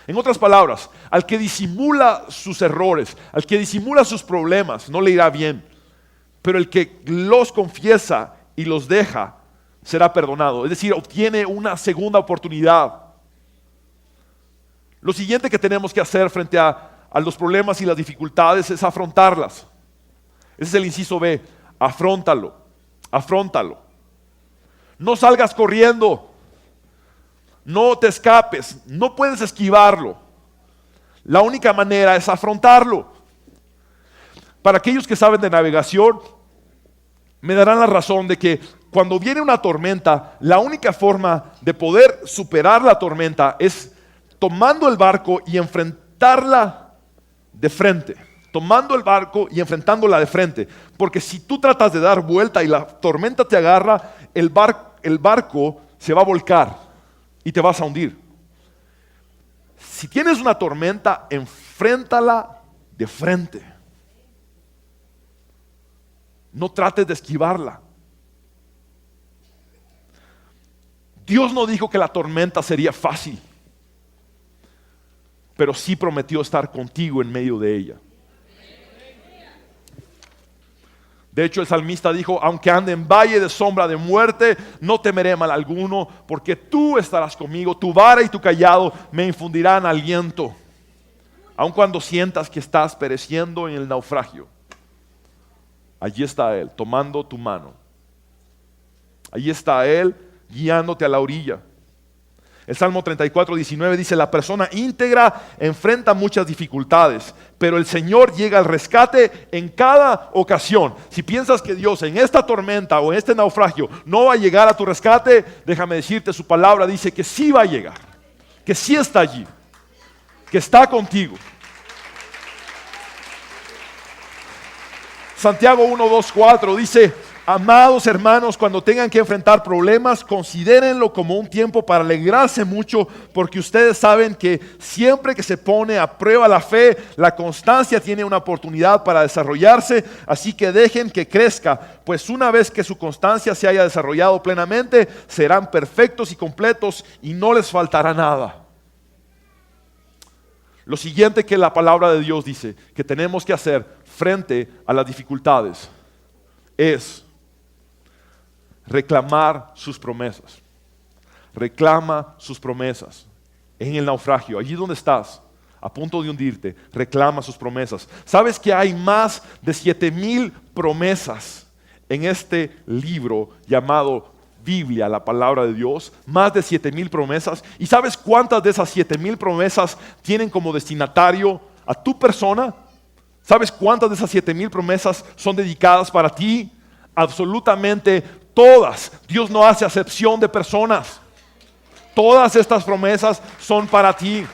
En otras palabras, al que disimula sus errores, al que disimula sus problemas, no le irá bien, pero el que los confiesa y los deja será perdonado. Es decir, obtiene una segunda oportunidad. Lo siguiente que tenemos que hacer frente a los problemas y las dificultades es afrontarlas. Ese es el inciso B. Afróntalo, afróntalo. No salgas corriendo, no te escapes, no puedes esquivarlo. La única manera es afrontarlo. Para aquellos que saben de navegación, me darán la razón de que cuando viene una tormenta, la única forma de poder superar la tormenta es tomando el barco y enfrentarla de frente. Tomando el barco y enfrentándola de frente. Porque si tú tratas de dar vuelta y la tormenta te agarra, el barco se va a volcar y te vas a hundir. Si tienes una tormenta, enfréntala de frente. No trates de esquivarla. Dios no dijo que la tormenta sería fácil, pero sí prometió estar contigo en medio de ella. De hecho, el salmista dijo: aunque ande en valle de sombra de muerte, no temeré mal alguno, porque tú estarás conmigo, tu vara y tu cayado me infundirán aliento. Aun cuando sientas que estás pereciendo en el naufragio, allí está Él, tomando tu mano. Allí está Él, guiándote a la orilla. El Salmo 34:19 dice: la persona íntegra enfrenta muchas dificultades, pero el Señor llega al rescate en cada ocasión. Si piensas que Dios en esta tormenta o en este naufragio no va a llegar a tu rescate, déjame decirte, su palabra dice que sí va a llegar, que sí está allí, que está contigo. Santiago 1:2-4 dice: amados hermanos, cuando tengan que enfrentar problemas, considérenlo como un tiempo para alegrarse mucho, porque ustedes saben que siempre que se pone a prueba la fe, la constancia tiene una oportunidad para desarrollarse, así que dejen que crezca, pues una vez que su constancia se haya desarrollado plenamente, serán perfectos y completos y no les faltará nada. Lo siguiente que la palabra de Dios dice que tenemos que hacer frente a las dificultades es reclamar sus promesas. Reclama sus promesas. En el naufragio, allí donde estás, a punto de hundirte, reclama sus promesas. ¿Sabes que hay más de 7,000 promesas en este libro llamado Biblia, la palabra de Dios? Más de 7,000 promesas. ¿Y sabes cuántas de esas 7,000 promesas tienen como destinatario a tu persona? ¿Sabes cuántas de esas 7,000 promesas son dedicadas para ti? Absolutamente todas. Dios no hace acepción de personas. Todas estas promesas son para ti.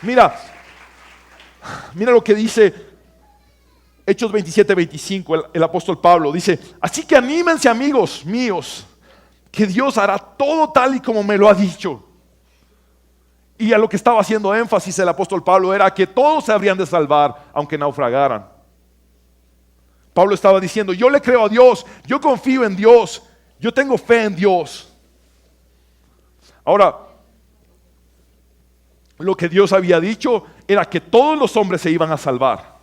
Mira lo que dice Hechos 27:25, el apóstol Pablo dice: así que anímense, amigos míos, que Dios hará todo tal y como me lo ha dicho. Y a lo que estaba haciendo énfasis el apóstol Pablo era que todos se habrían de salvar aunque naufragaran. Pablo estaba diciendo: yo le creo a Dios, yo confío en Dios, yo tengo fe en Dios. Ahora, lo que Dios había dicho era que todos los hombres se iban a salvar,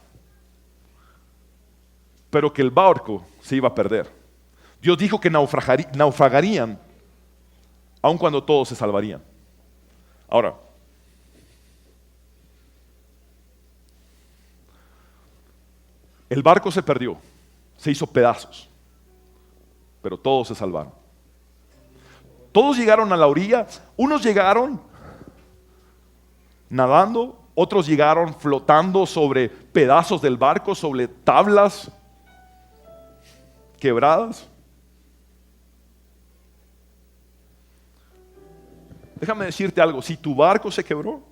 pero que el barco se iba a perder. Dios dijo que naufragarían, aun cuando todos se salvarían. Ahora, el barco se perdió, se hizo pedazos, pero todos se salvaron. Todos llegaron a la orilla. Unos llegaron nadando, otros llegaron flotando sobre pedazos del barco, sobre tablas quebradas. Déjame decirte algo, si tu barco se quebró,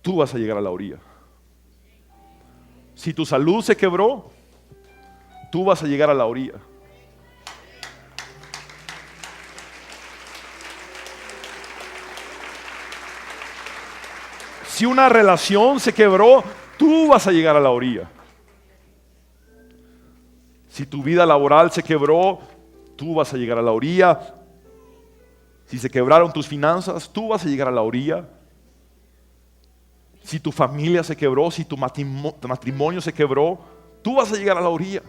tú vas a llegar a la orilla. Si tu salud se quebró, tú vas a llegar a la orilla. Si una relación se quebró, tú vas a llegar a la orilla. Si tu vida laboral se quebró, tú vas a llegar a la orilla. Si se quebraron tus finanzas, tú vas a llegar a la orilla. Si tu familia se quebró, si tu matrimonio se quebró, tú vas a llegar a la orilla.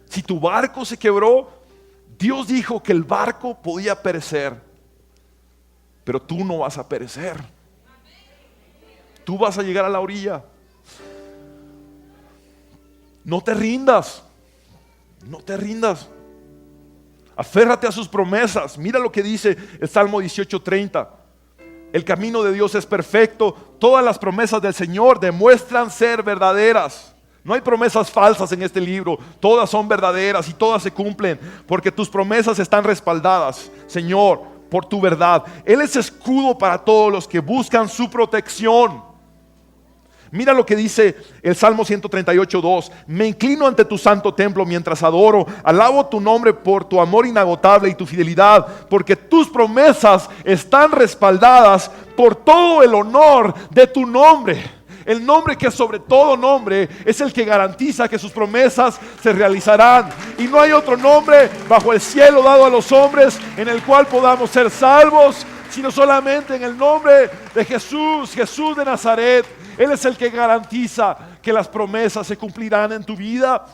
Si tu barco se quebró, Dios dijo que el barco podía perecer, pero tú no vas a perecer. Tú vas a llegar a la orilla. No te rindas. No te rindas. Aférrate a sus promesas. Mira lo que dice el Salmo 18:30. El camino de Dios es perfecto. Todas las promesas del Señor demuestran ser verdaderas. No hay promesas falsas en este libro. Todas son verdaderas y todas se cumplen, porque tus promesas están respaldadas, Señor, por tu verdad. Él es escudo para todos los que buscan su protección. Mira lo que dice el Salmo 138:2. Me inclino ante tu santo templo mientras adoro. Alabo tu nombre por tu amor inagotable y tu fidelidad, porque tus promesas están respaldadas por todo el honor de tu nombre. El nombre que sobre todo nombre es el que garantiza que sus promesas se realizarán. Y no hay otro nombre bajo el cielo dado a los hombres en el cual podamos ser salvos, sino solamente en el nombre de Jesús, Jesús de Nazaret. Él es el que garantiza que las promesas se cumplirán en tu vida.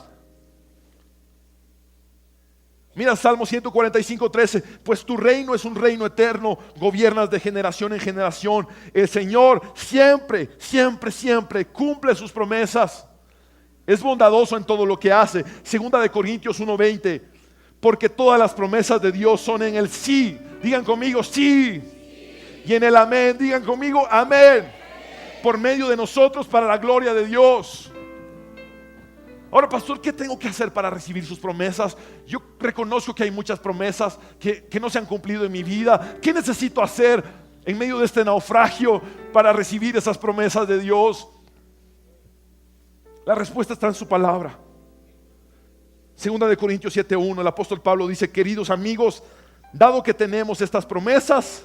Mira Salmo 145:13. Pues tu reino es un reino eterno, gobiernas de generación en generación. El Señor siempre, siempre, siempre cumple sus promesas. Es bondadoso en todo lo que hace. Segunda de Corintios 1:20. Porque todas las promesas de Dios son en el sí. Digan conmigo sí. Y en el amén. Digan conmigo amén. Por medio de nosotros para la gloria de Dios. Ahora, pastor, ¿qué tengo que hacer para recibir sus promesas? Yo reconozco que hay muchas promesas que no se han cumplido en mi vida. ¿Qué necesito hacer en medio de este naufragio para recibir esas promesas de Dios? La respuesta está en su palabra. Segunda de Corintios 7:1, el apóstol Pablo dice: queridos amigos, dado que tenemos estas promesas,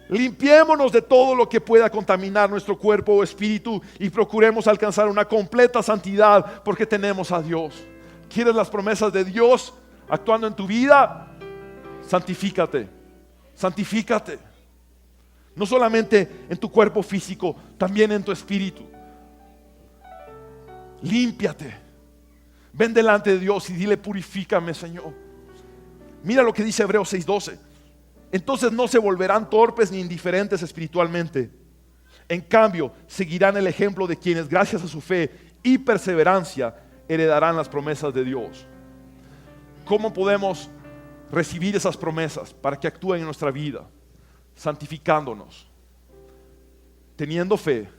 limpiémonos de todo lo que pueda contaminar nuestro cuerpo o espíritu y procuremos alcanzar una completa santidad porque tenemos a Dios. ¿Quieres las promesas de Dios actuando en tu vida? Santifícate, santifícate. No solamente en tu cuerpo físico, también en tu espíritu. Límpiate. Ven delante de Dios y dile: purifícame, Señor. Mira lo que dice Hebreos 6:12. Entonces no se volverán torpes ni indiferentes espiritualmente. En cambio, seguirán el ejemplo de quienes, gracias a su fe y perseverancia, heredarán las promesas de Dios. ¿Cómo podemos recibir esas promesas para que actúen en nuestra vida? Santificándonos, teniendo fe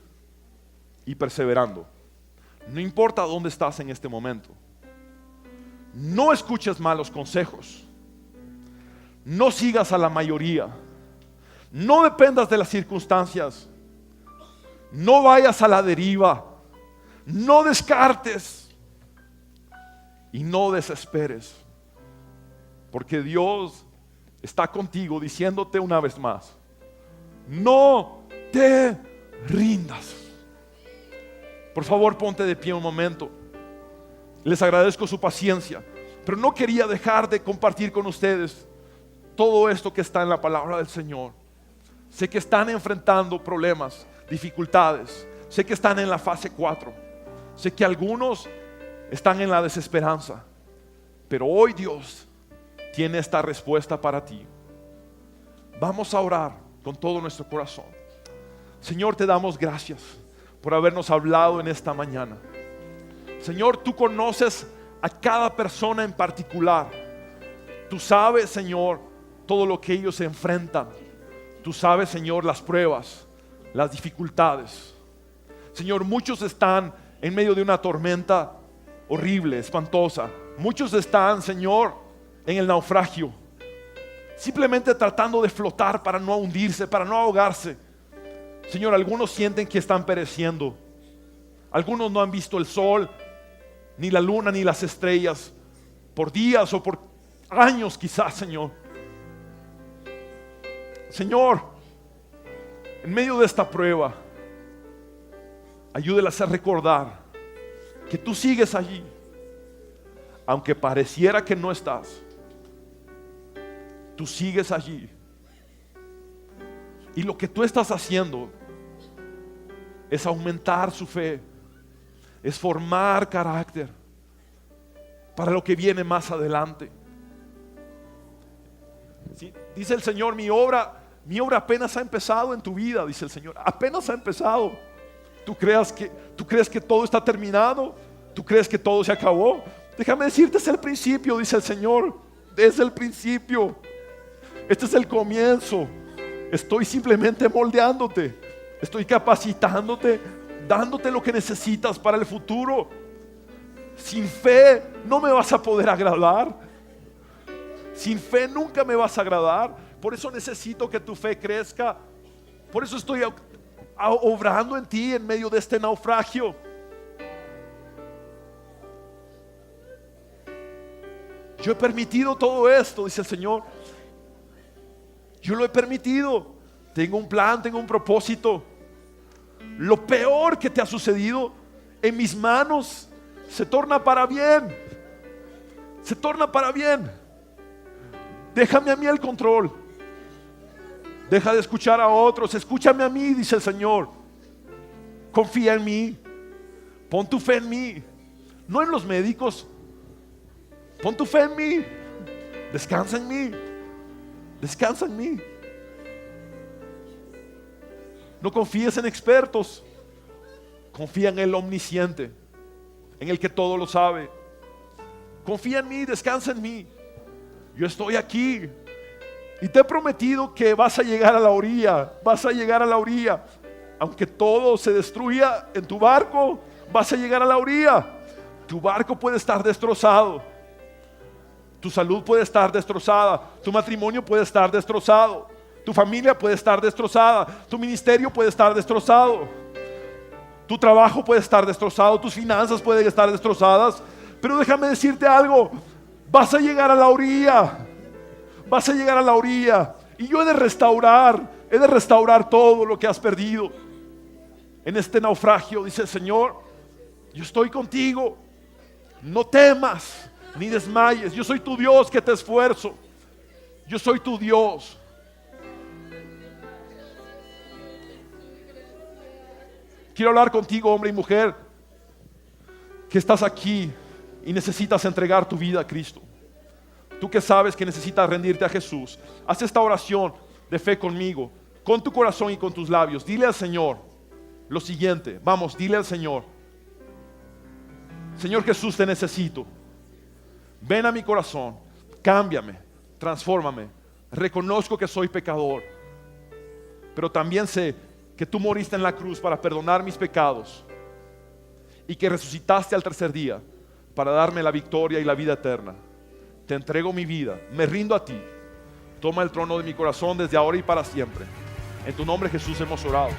y perseverando. No importa dónde estás en este momento. No escuches malos consejos. No sigas a la mayoría. No dependas de las circunstancias. No vayas a la deriva. No descartes. Y no desesperes. Porque Dios está contigo diciéndote una vez más: no te rindas. Por favor, ponte de pie un momento. Les agradezco su paciencia. pero no quería dejar de compartir con ustedes todo esto que está en la palabra del Señor. Sé que están enfrentando problemas, dificultades. Sé que están en la fase 4. Sé que algunos están en la desesperanza. Pero hoy Dios tiene esta respuesta para ti. Vamos a orar con todo nuestro corazón. Señor, te damos gracias por habernos hablado en esta mañana. Señor, tú conoces a cada persona en particular. Tú sabes, Señor, todo lo que ellos se enfrentan. Tú sabes, Señor, las pruebas, las dificultades. Señor, muchos están en medio de una tormenta horrible, espantosa. Muchos están, Señor, en el naufragio, simplemente tratando de flotar para no hundirse, para no ahogarse. Señor, algunos sienten que están pereciendo. Algunos no han visto el sol, ni la luna, ni las estrellas por días o por años quizás, Señor. Señor, en medio de esta prueba, ayúdelas a recordar que tú sigues allí, aunque pareciera que no estás. Tú sigues allí, y lo que tú estás haciendo es aumentar su fe, es formar carácter para lo que viene más adelante. ¿Sí? Dice el Señor, mi obra apenas ha empezado en tu vida, dice el Señor, apenas ha empezado. ¿Tú crees que todo está terminado? ¿Tú crees que todo se acabó? Déjame decirte, es el principio, dice el Señor. Es el principio. Este es el comienzo. Estoy simplemente moldeándote. Estoy capacitándote, dándote lo que necesitas para el futuro. Sin fe no me vas a poder agradar. Sin fe nunca me vas a agradar. Por eso necesito que tu fe crezca. Por eso estoy obrando en ti en medio de este naufragio. Yo he permitido todo esto, dice el Señor. Yo lo he permitido. Tengo un plan, tengo un propósito. Lo peor que te ha sucedido en mis manos se torna para bien. Se torna para bien. Déjame a mí el control. Deja de escuchar a otros. Escúchame a mí, dice el Señor. Confía en mí. Pon tu fe en mí. No en los médicos. Pon tu fe en mí. Descansa en mí. Descansa en mí. No confíes en expertos. Confía en el omnisciente, en el que todo lo sabe. Confía en mí, descansa en mí. Yo estoy aquí y te he prometido que vas a llegar a la orilla. Vas a llegar a la orilla. Aunque todo se destruya en tu barco, vas a llegar a la orilla. Tu barco puede estar destrozado. Tu salud puede estar destrozada. Tu matrimonio puede estar destrozado. Tu familia puede estar destrozada. Tu ministerio puede estar destrozado. Tu trabajo puede estar destrozado. Tus finanzas pueden estar destrozadas. Pero déjame decirte algo. Vas a llegar a la orilla. Vas a llegar a la orilla. Y yo he de restaurar todo lo que has perdido en este naufragio, dice el Señor. Yo estoy contigo. No temas ni desmayes. Yo soy tu Dios que te esfuerzo. Yo soy tu Dios. Quiero hablar contigo, hombre y mujer, que estás aquí y necesitas entregar tu vida a Cristo. Tú que sabes que necesitas rendirte a Jesús, haz esta oración de fe conmigo, con tu corazón y con tus labios. Dile al Señor lo siguiente. Vamos, dile al Señor: Señor Jesús, te necesito. Ven a mi corazón, cámbiame, transfórmame. Reconozco que soy pecador, pero también sé que tú moriste en la cruz para perdonar mis pecados y que resucitaste al tercer día para darme la victoria y la vida eterna. Te entrego mi vida, me rindo a ti. Toma el trono de mi corazón desde ahora y para siempre. En tu nombre, Jesús, hemos orado.